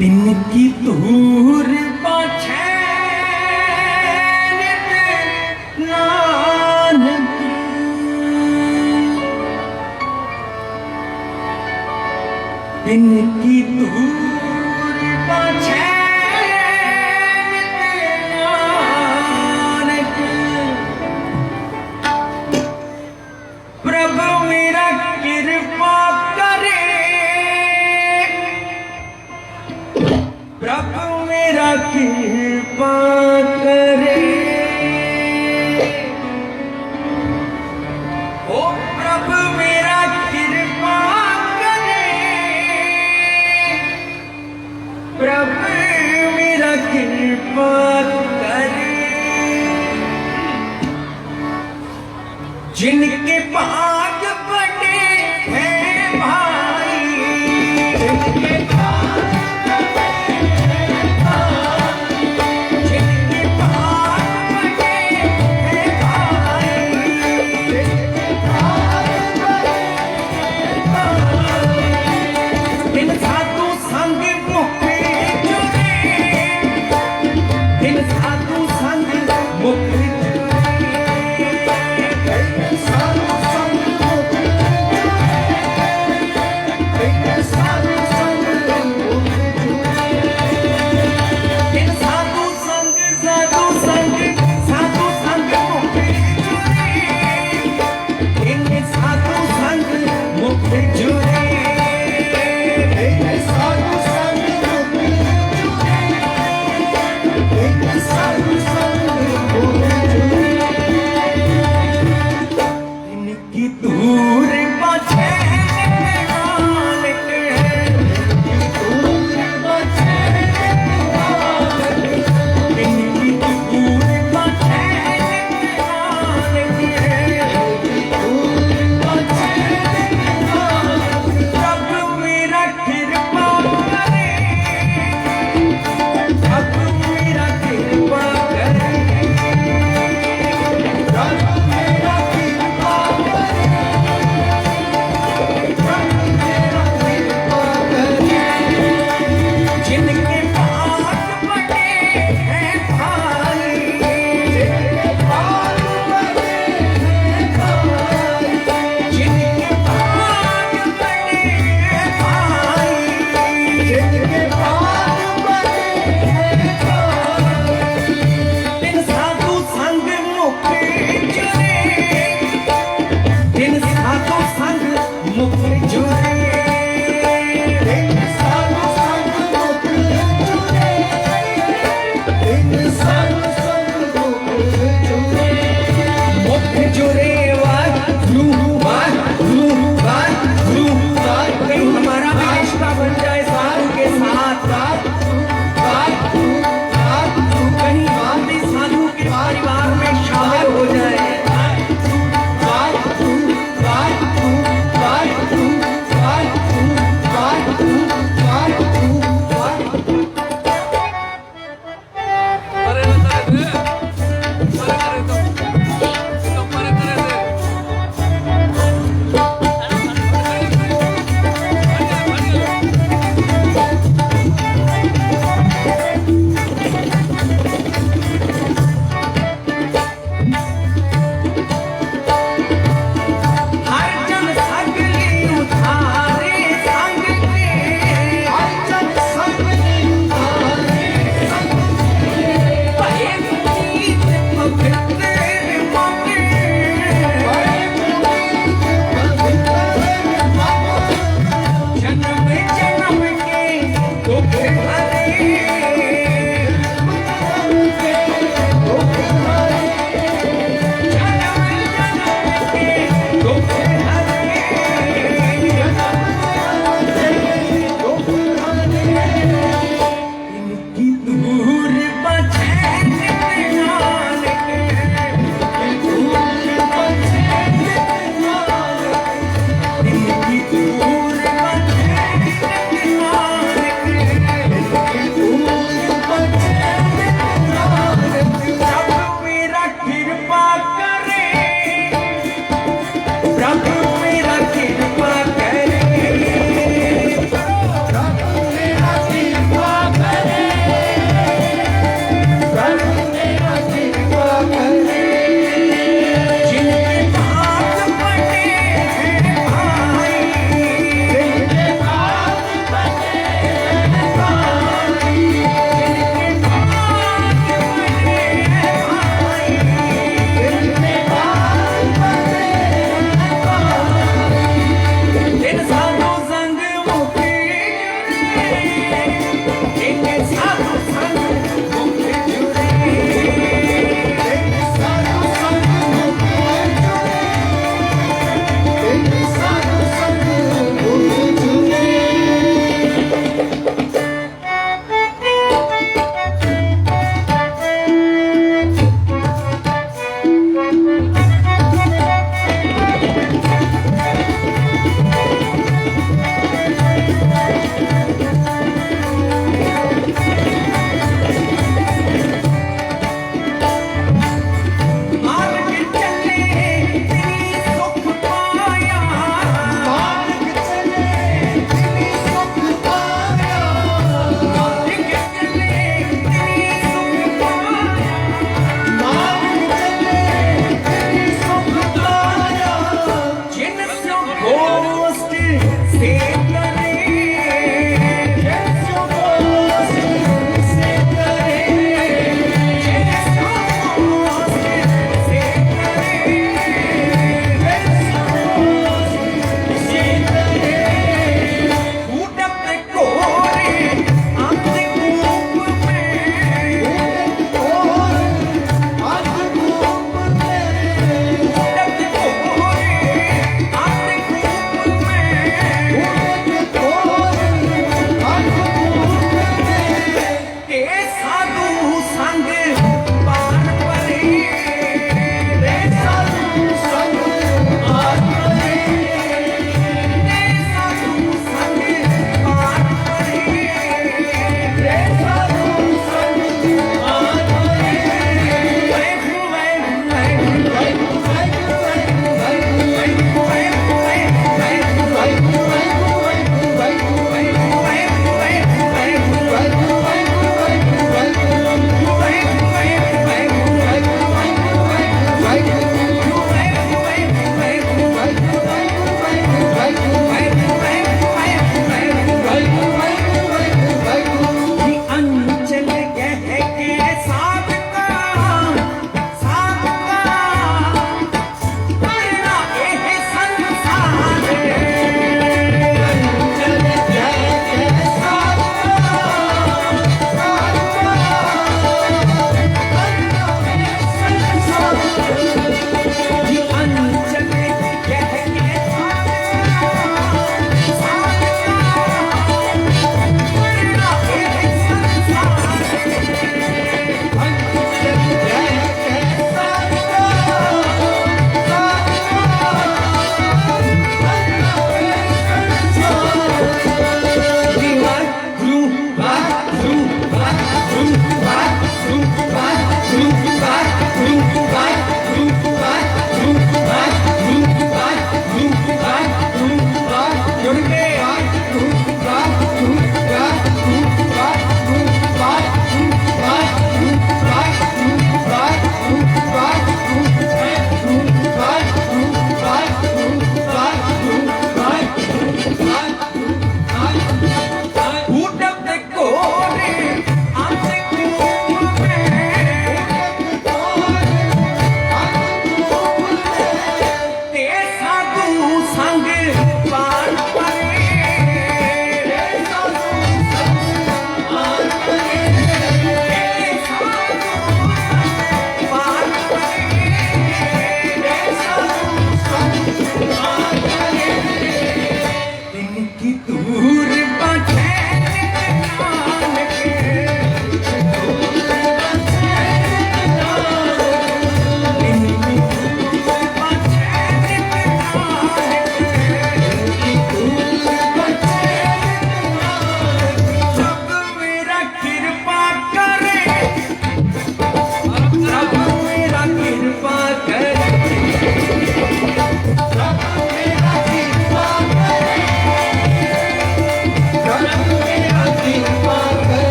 तिनकी दूर पाछे नानक, तिनकी दूर पाछे नानक, प्रभु मेरा कृपा करे, प्रभु मेरा कृपा करे, ओ प्रभु मेरा कृपा करे, प्रभु मेरा कृपा करे। जिनके भाग बड़े हैं भाई, जिनके भाग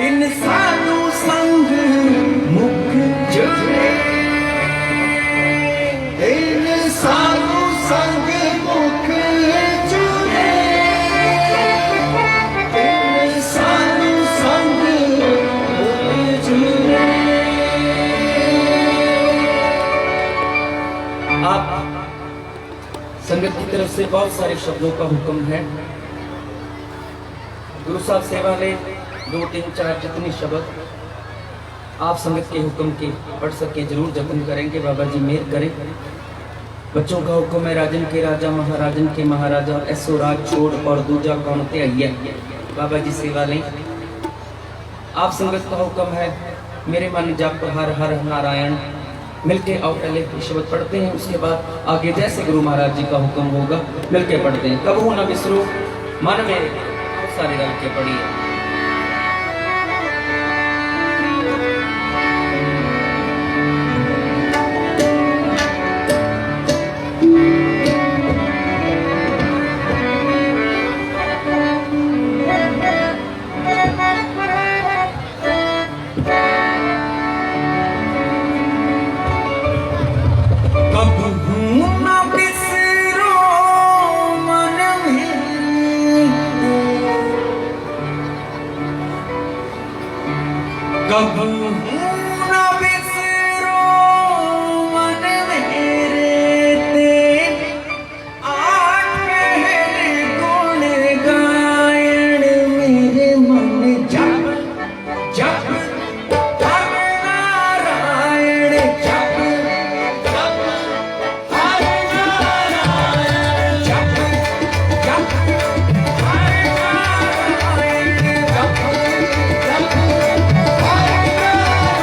इंसानू संग मुख जुड़े, इंसानू संग मुख जुड़े, इंसानू संग मुख जुड़े। आप संगत की तरफ से बहुत सारे शब्दों का हुक्म है। गुरु साहब सेवा ले 2 3 4 जितने शब्द आप संगत के हुक्म के पढ़ सके जरूर जतन करेंगे। बाबा जी मेहर करें। बच्चों का हुक्म है राजन के राजा महाराजन के महाराजा ऐसो राज छोड़ और दूजा कौन ते आइया। बाबा जी सेवा लें। आप संगत का हुक्म है मेरे मन जप हर हर नारायण। मिलके आओ पहले शब्द पढ़ते हैं, उसके बाद आगे जैसे गुरु महाराज जी का हुक्म होगा मिलके पढ़ते हैं। कबहू न बिसरो मन में सारे रल के पढ़िए। कबहू न बिसरो मन मेरे ते, आठ पहर गुण गायन मेरे मन जप जप हर नारायण जप जप हर नारायण जप जप हर नारायण जप जप हर नारायण।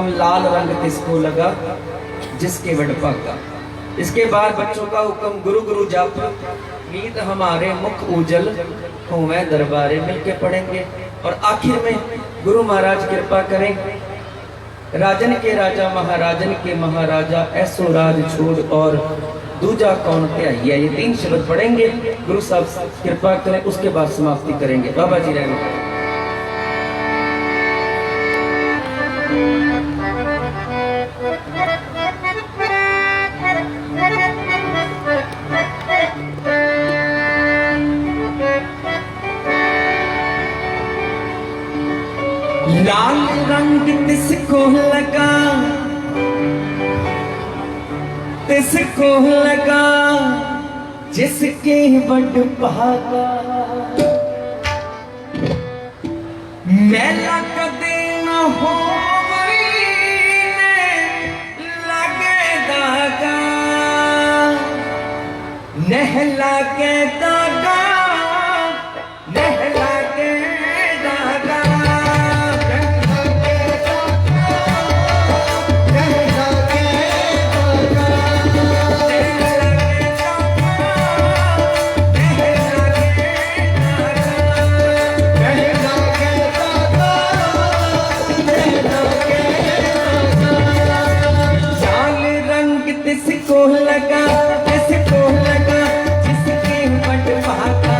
हुक्म लाल रंग तिसको लगा जिसके वडभागा। इसके बाद बच्चों का हुक्म गुरु गुरु जप, गीत हमारे मुख उजल होवे दरबारे, मिलके पढ़ेंगे। और आखिर में गुरु महाराज कृपा करें, राजन के राजा महाराजन के महाराजा ऐसो राज छोड़ और दूजा कौन त्याइया। ये 3 शब्द पढ़ेंगे, गुरु साहब कृपा करें, उसके बाद समाप्ति करेंगे। बाबा जी रहने लाल रंग तिसको लगा, तिसको लगा जिसके वडभागा। मैला कदे न होवे लगे दागा, नहला के दागा, नहला के दागा। तिसको लगा, तिसको लगा जिसके वडभागा।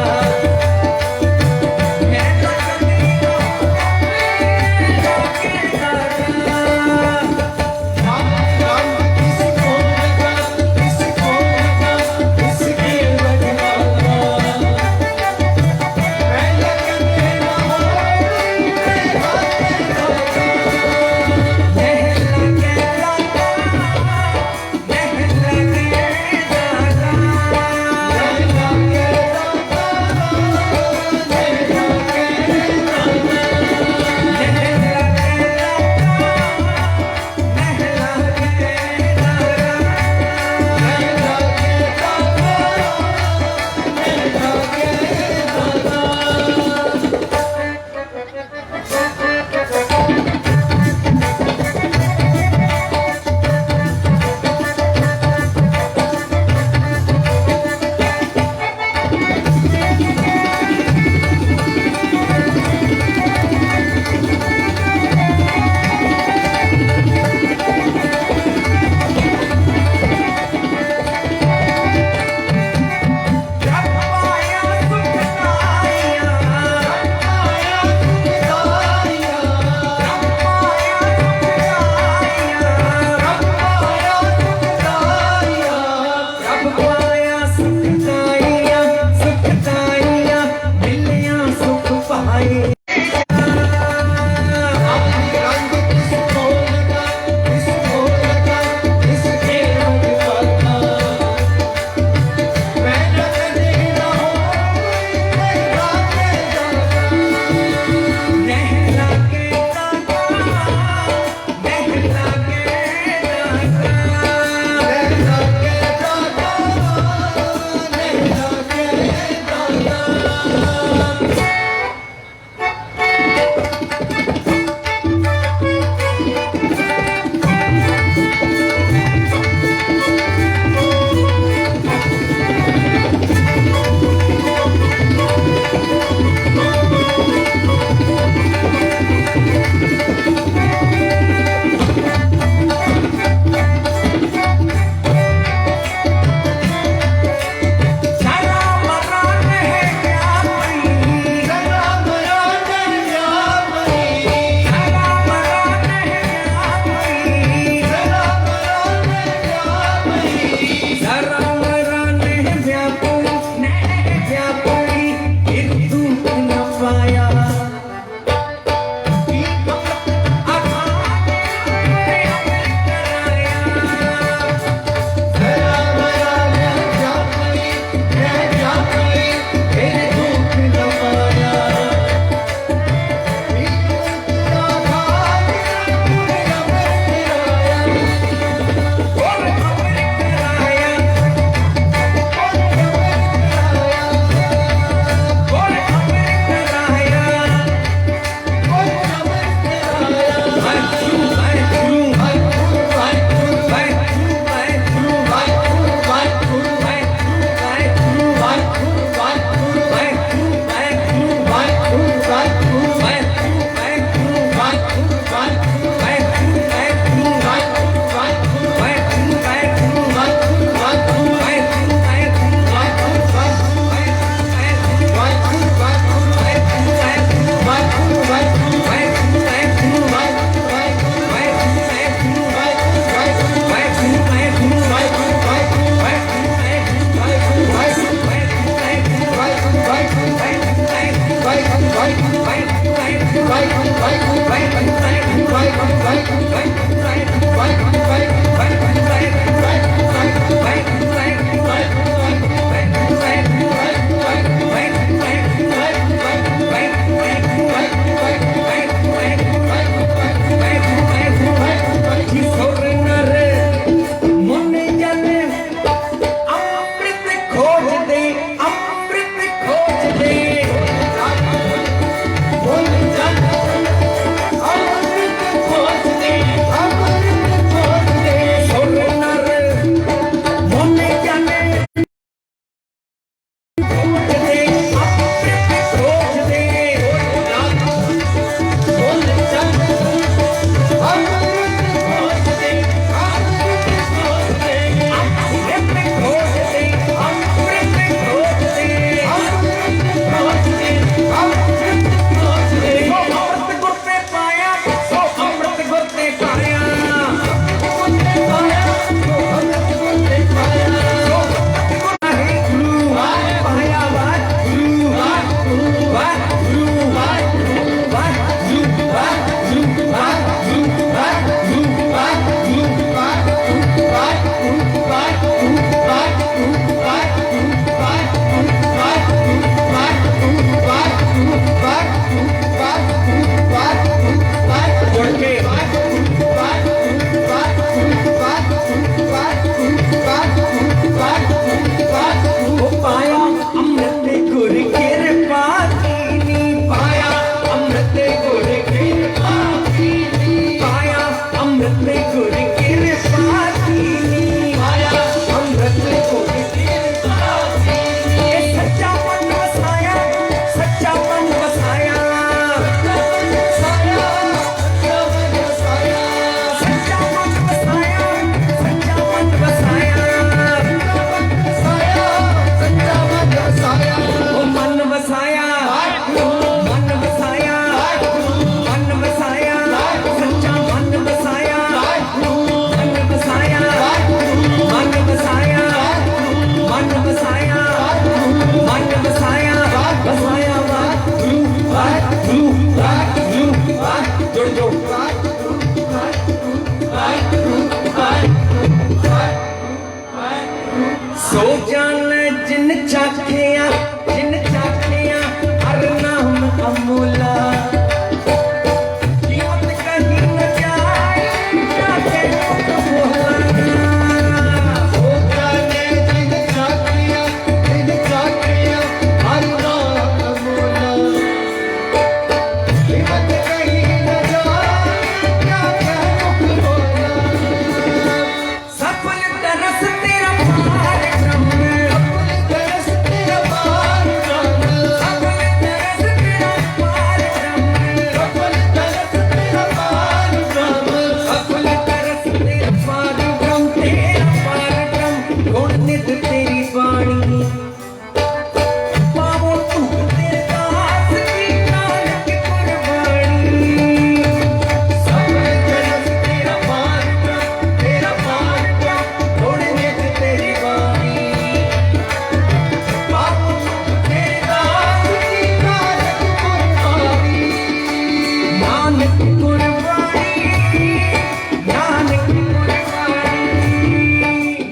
चाखिया हर नाम अमूला कीमत कहीं न जाए जाके बोला ओ जाने जिन चाखिया हर नाम अमूला कीमत कहीं न जाए जाके बोला सफल तरस तेरा पार ब्रह्म तरस तेरा पार ब्रह्म सफल तरस तेरा पार ब्रह्म सफल तरस तेरा पार ब्रह्म सफल तरस तेरा पार ब्रह्म तेरा पार ब्रह्म गुण नित तेरी वाणी पावो तू तेरे दास की नानक कुर्बानी सफल तरस तेरा पार ब्रह्म गुण नित तेरी वाणी बाबू तेरे दास की नानक कुर्बानी नानक कुर्बानी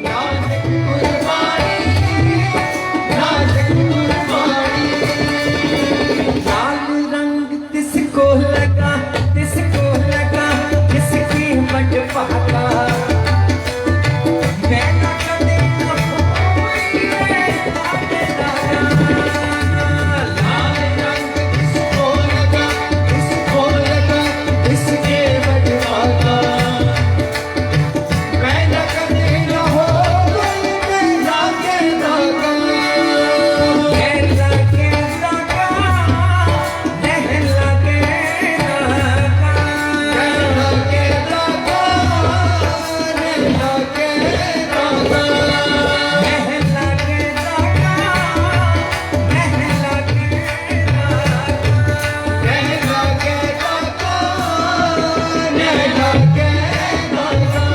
नानक कुर्बानी नानक कुर्बानी लाल रंग तिसको लगा किसकी बट पाता मैं न कदे न होई रे दादा लाल रंग किसको लगा किसके बटवाता मैं न कदे न हो गई मैं लागे दागा मैं लगे दादा नहीं लगे दादा लागे दागा रे लागे दागा मैं लगे दादा नहीं लगे दादा रे लागे दागा रे लागे दागा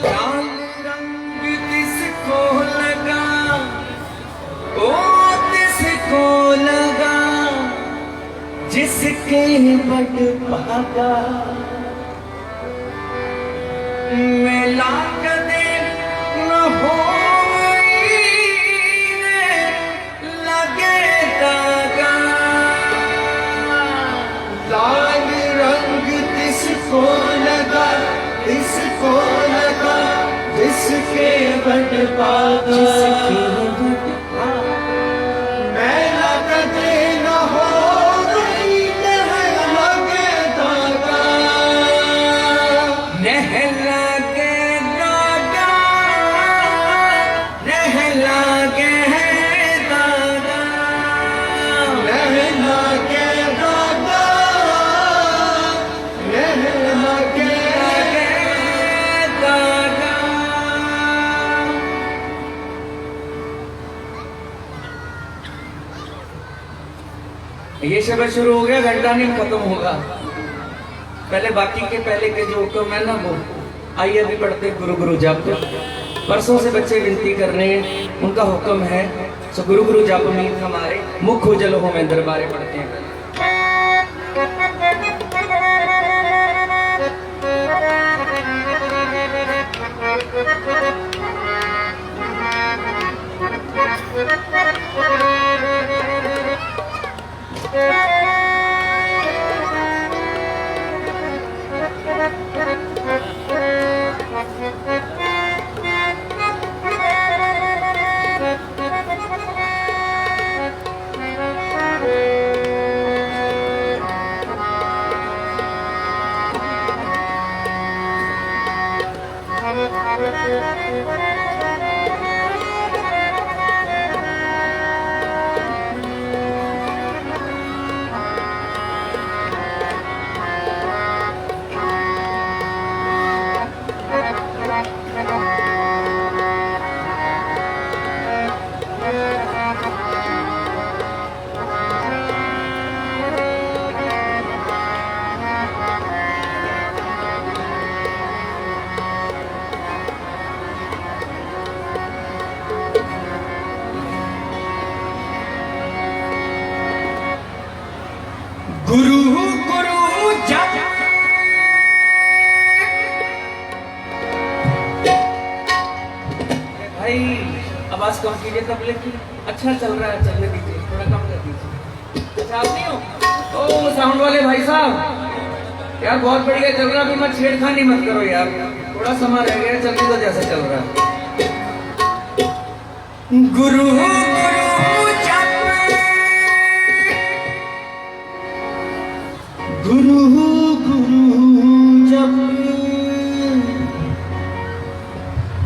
लाल रंग तिसको लगा ओ तिसको लगा जिसके बट पागा मेला कदे न होई रे लगे दागा लाल रंग किसको लगा जिसके बट पागा मैं लगते न हो गई लगे दागा नह लगे दागा नह लगे दागा रहना के दागा रहना के ये शब्द शुरू हो गया, घंटा नहीं खत्म होगा। पहले बाकी के पहले के जो हुक्म है ना वो आइए अभी पढ़ते गुरु गुरु जप। परसों से बच्चे विनती कर रहे हैं, उनका हुक्म है सो गुरु गुरु जप में हमारे मुख उजल हो में दरबारे पढ़ते हैं। गुरु गुरु जप भाई आवाज आवाज कम कीजिए तबले की। अच्छा चल रहा है, चलने दीजिए, थोड़ा कम कर दीजिए। अच्छा आप नहीं हो? ओ साउंड वाले भाई साहब, यार बहुत बढ़िया चल रहा है, अभी मत छेड़खानी मत करो यार, थोड़ा समय रह गया, चलने दो जैसा चल रहा है। गुरु गुरु जप, गुरु गुरु जप,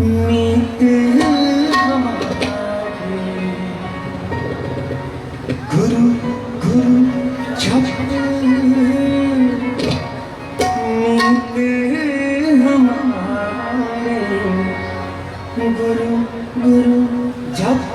मीत हमारे। गुरु गुरु जप, मीत हमारे। गुरु गुरु जप,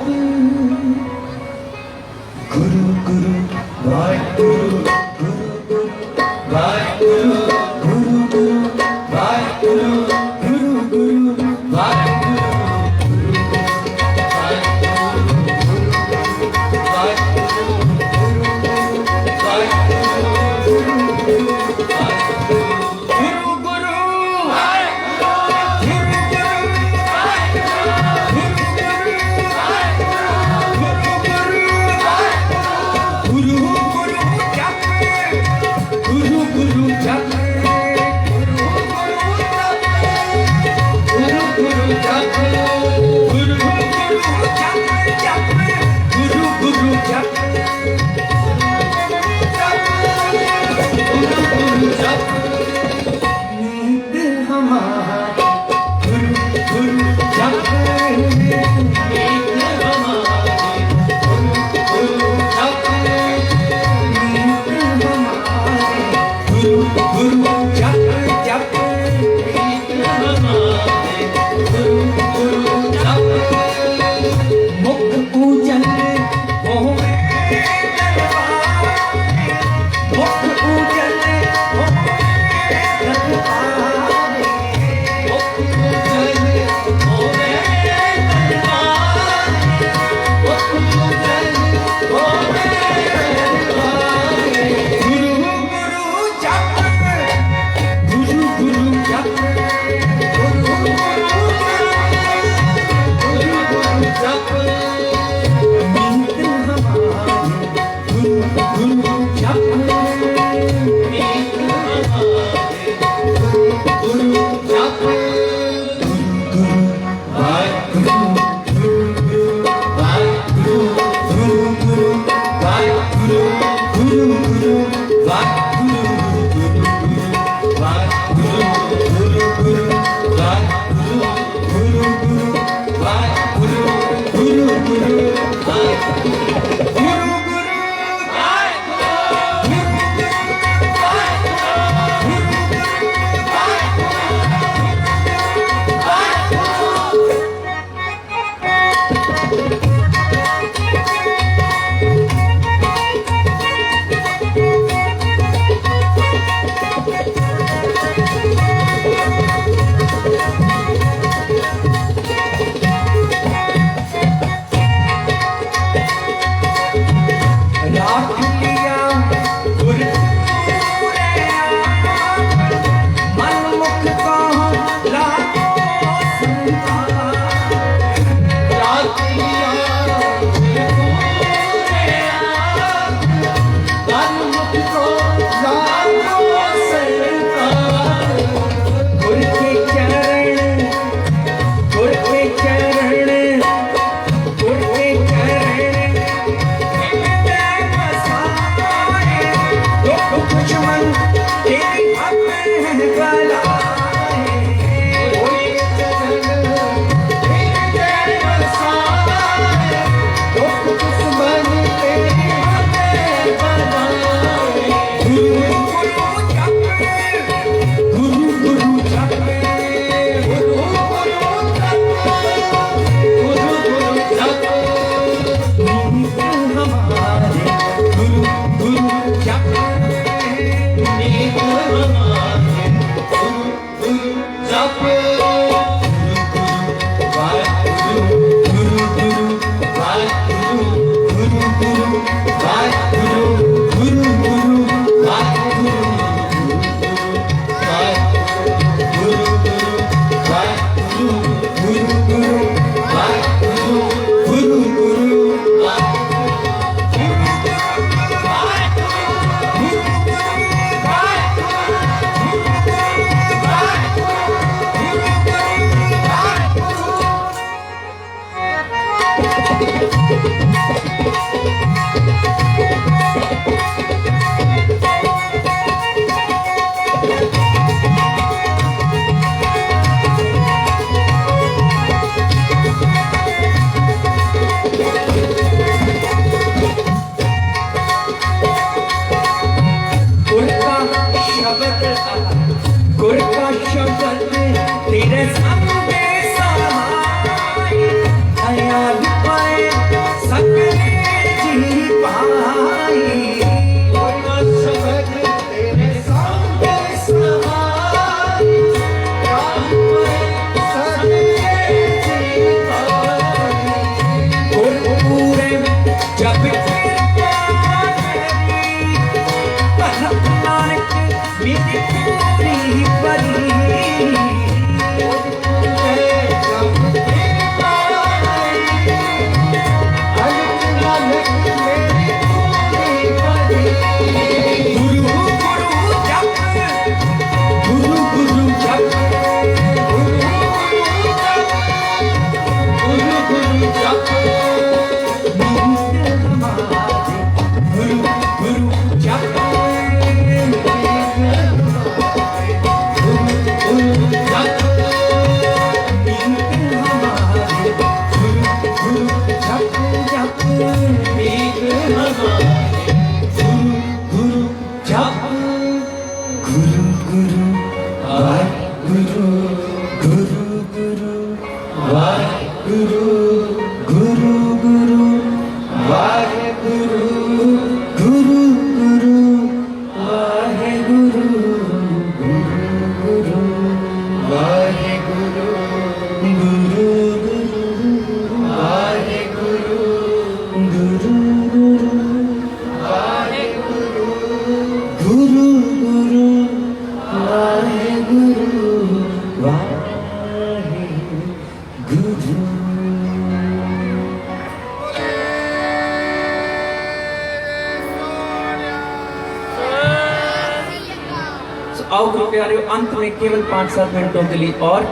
आओ गुरु प्यारे, अंत में केवल 5-7 मिनटों के लिए और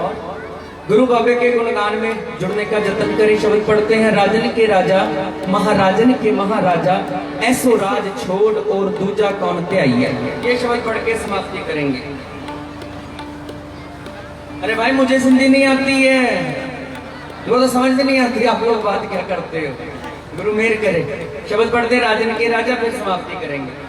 गुरु बाबे के गुणगान में जुड़ने का जतन करें। शब्द पढ़ते हैं। राजन के राजा, महाराजन के महाराजा, ऐसो राज छोड़ और दूजा कौन त्याइया। ये शब्द पढ़ के समाप्ति करेंगे। अरे भाई मुझे सिंधी नहीं आती है, वो तो समझ नहीं आती, आप लोग बात क्या करते हो। गुरु मेहर करे। शब्द पढ़ते राजन के राजा, फिर समाप्ति करेंगे।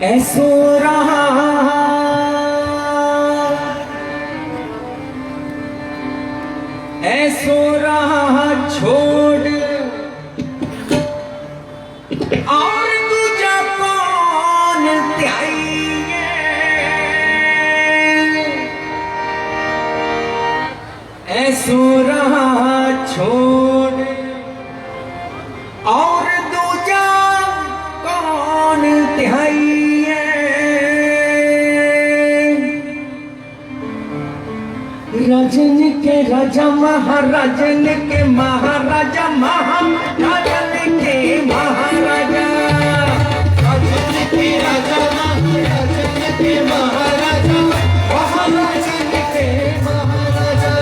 ऐसो रहा छोड़ और दूजा कौन त्याइए। ऐसो रहा छोड़ और दूजा कौन त्याइए। राजन के राजा, महाराजन के महाराजा, महाराजन के महाराजा, राजन के राजा, महाराजन के महाराजा, महाराजन के महाराजा,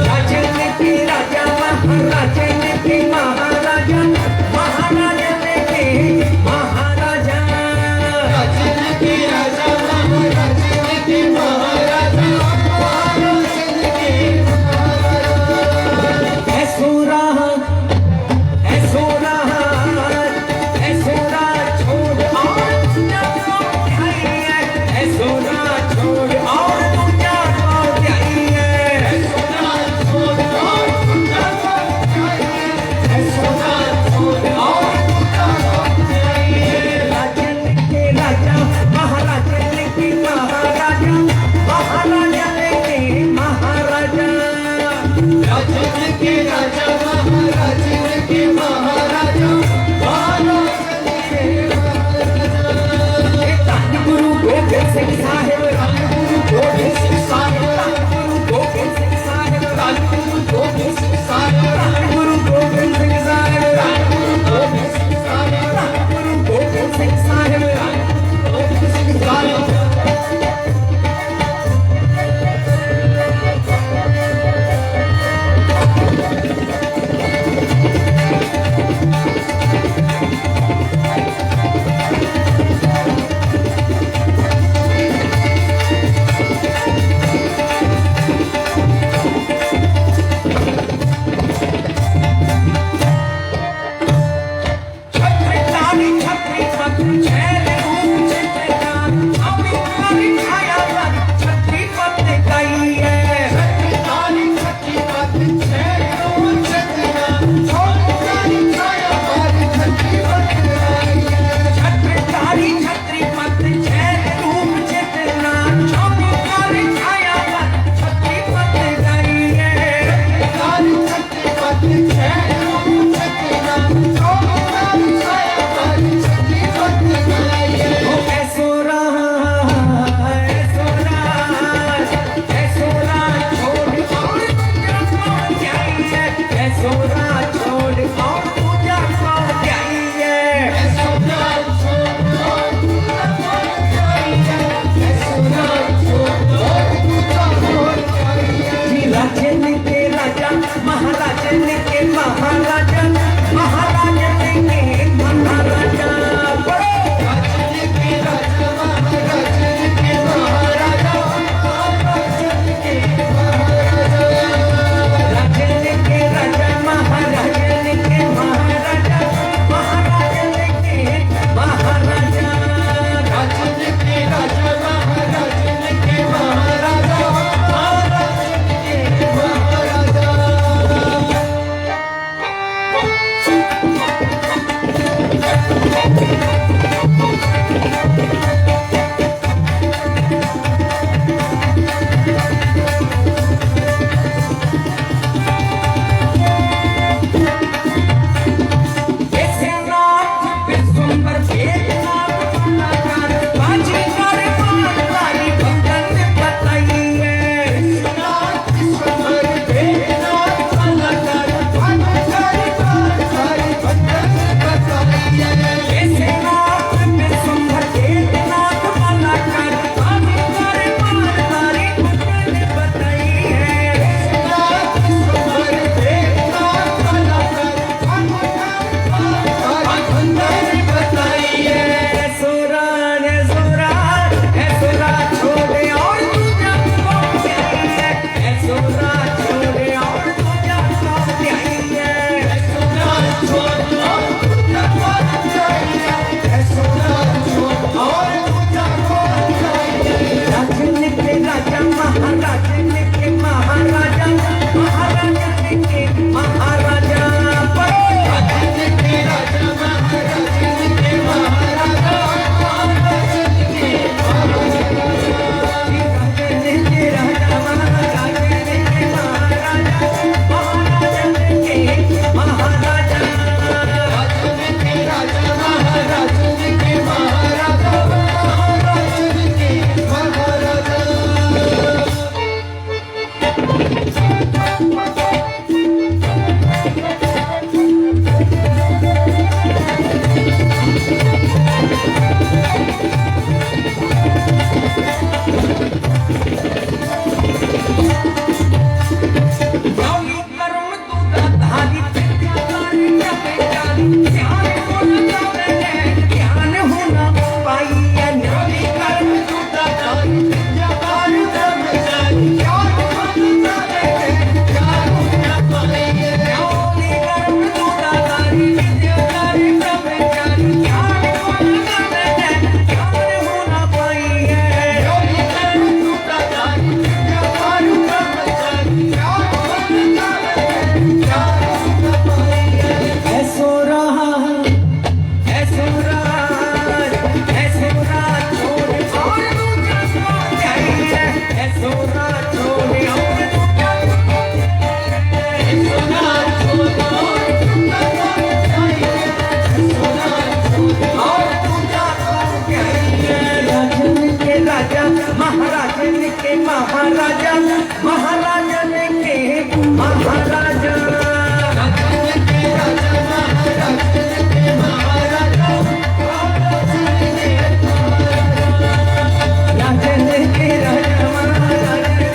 राजन के राजा, महाराजन के महाराजा, महाराजन के महाराजा, राजन के राजा, महाराजन के महाराजा, महाराजन के महाराजा। ऐसो रहा विश्वंभर वेदनाथ कलाकार बाजीगर पानवारी भक्तन बताइए विश्वंभर वेदनाथ कलाकार बाजीगर पानवारी भक्तन बताइए ऐसे नाथ विश्वंभर वेदनाथ कलाकार बाजीगर पानवारी भक्तन बताइए विश्वंभर वेदनाथ कलाकार बाजीगर पानवारी भक्तन बताइए ऐसोरा छोड़े और तुझा कौन जाइए ऐसोरा छोड़े और तुझा कौन जाइए राजन के राजा महाराजन के महाराजा महाराजन के महाराजा राजन के राजा महाराजन के महाराजा महाराजन के महाराजा योगी कर्म तू धारी विद्याधारी ब्रह्मचारी ध्यान होना ध्यान होना पाइए योगी कर्म तू धारी विद्याधारी ब्रह्मचारी ध्यान होना पाइए योगी कर्म तू धारी विद्याधारी ब्रह्मचारी ध्यान होना पाइए ऐसो रहा ऐसो राज छोड़े और दूजा कौन जाइए ऐसो राज छोड़े और दूजा राजन के राजा महाराजन के महाराजा महाराजन के महाराजा राजन के राजा महाराजन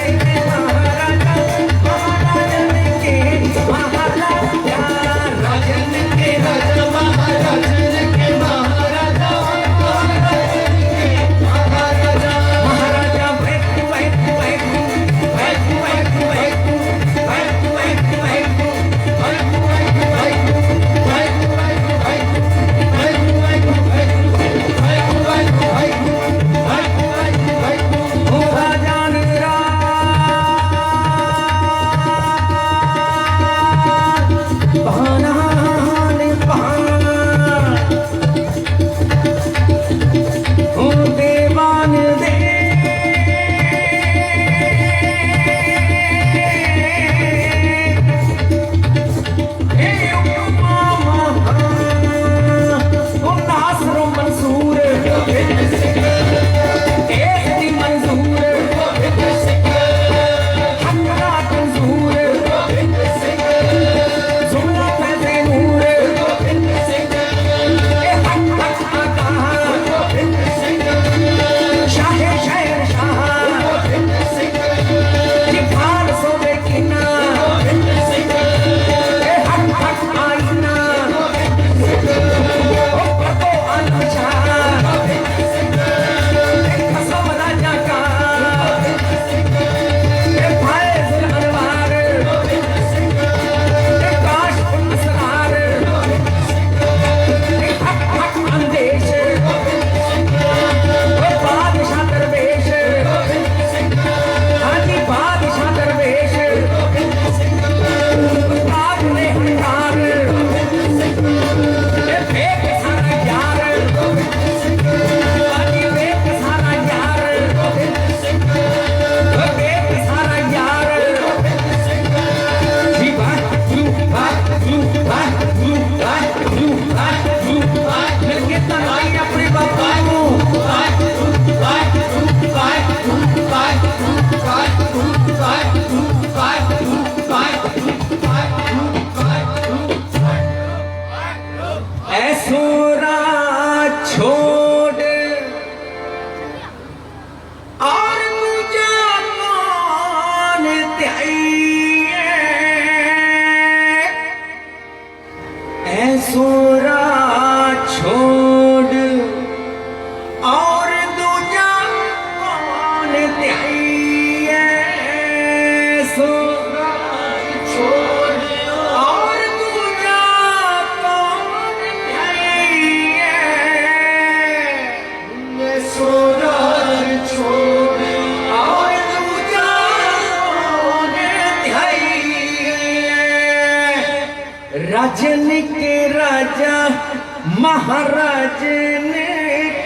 महाराजन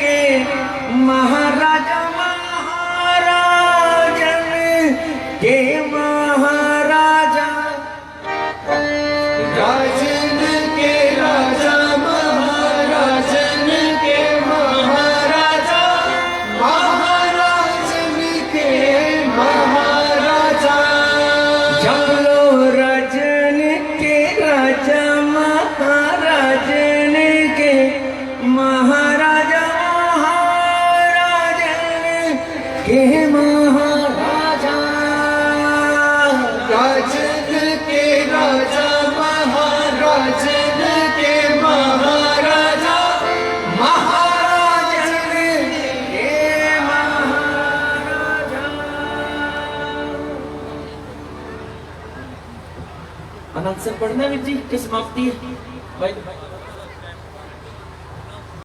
के महाराजा महाराजन के महाराजा राजन के राजा महाराजन के महाराजा महाराजन के महाराजा जमलो राजन के राजा महाराजन के महाराजा महाराजन के महाराजा राजन के राजा महाराजन के महाराजा महाराजन के महाराजा। अनंत से पढ़ना वीर जी कि समाप्ति है भाई?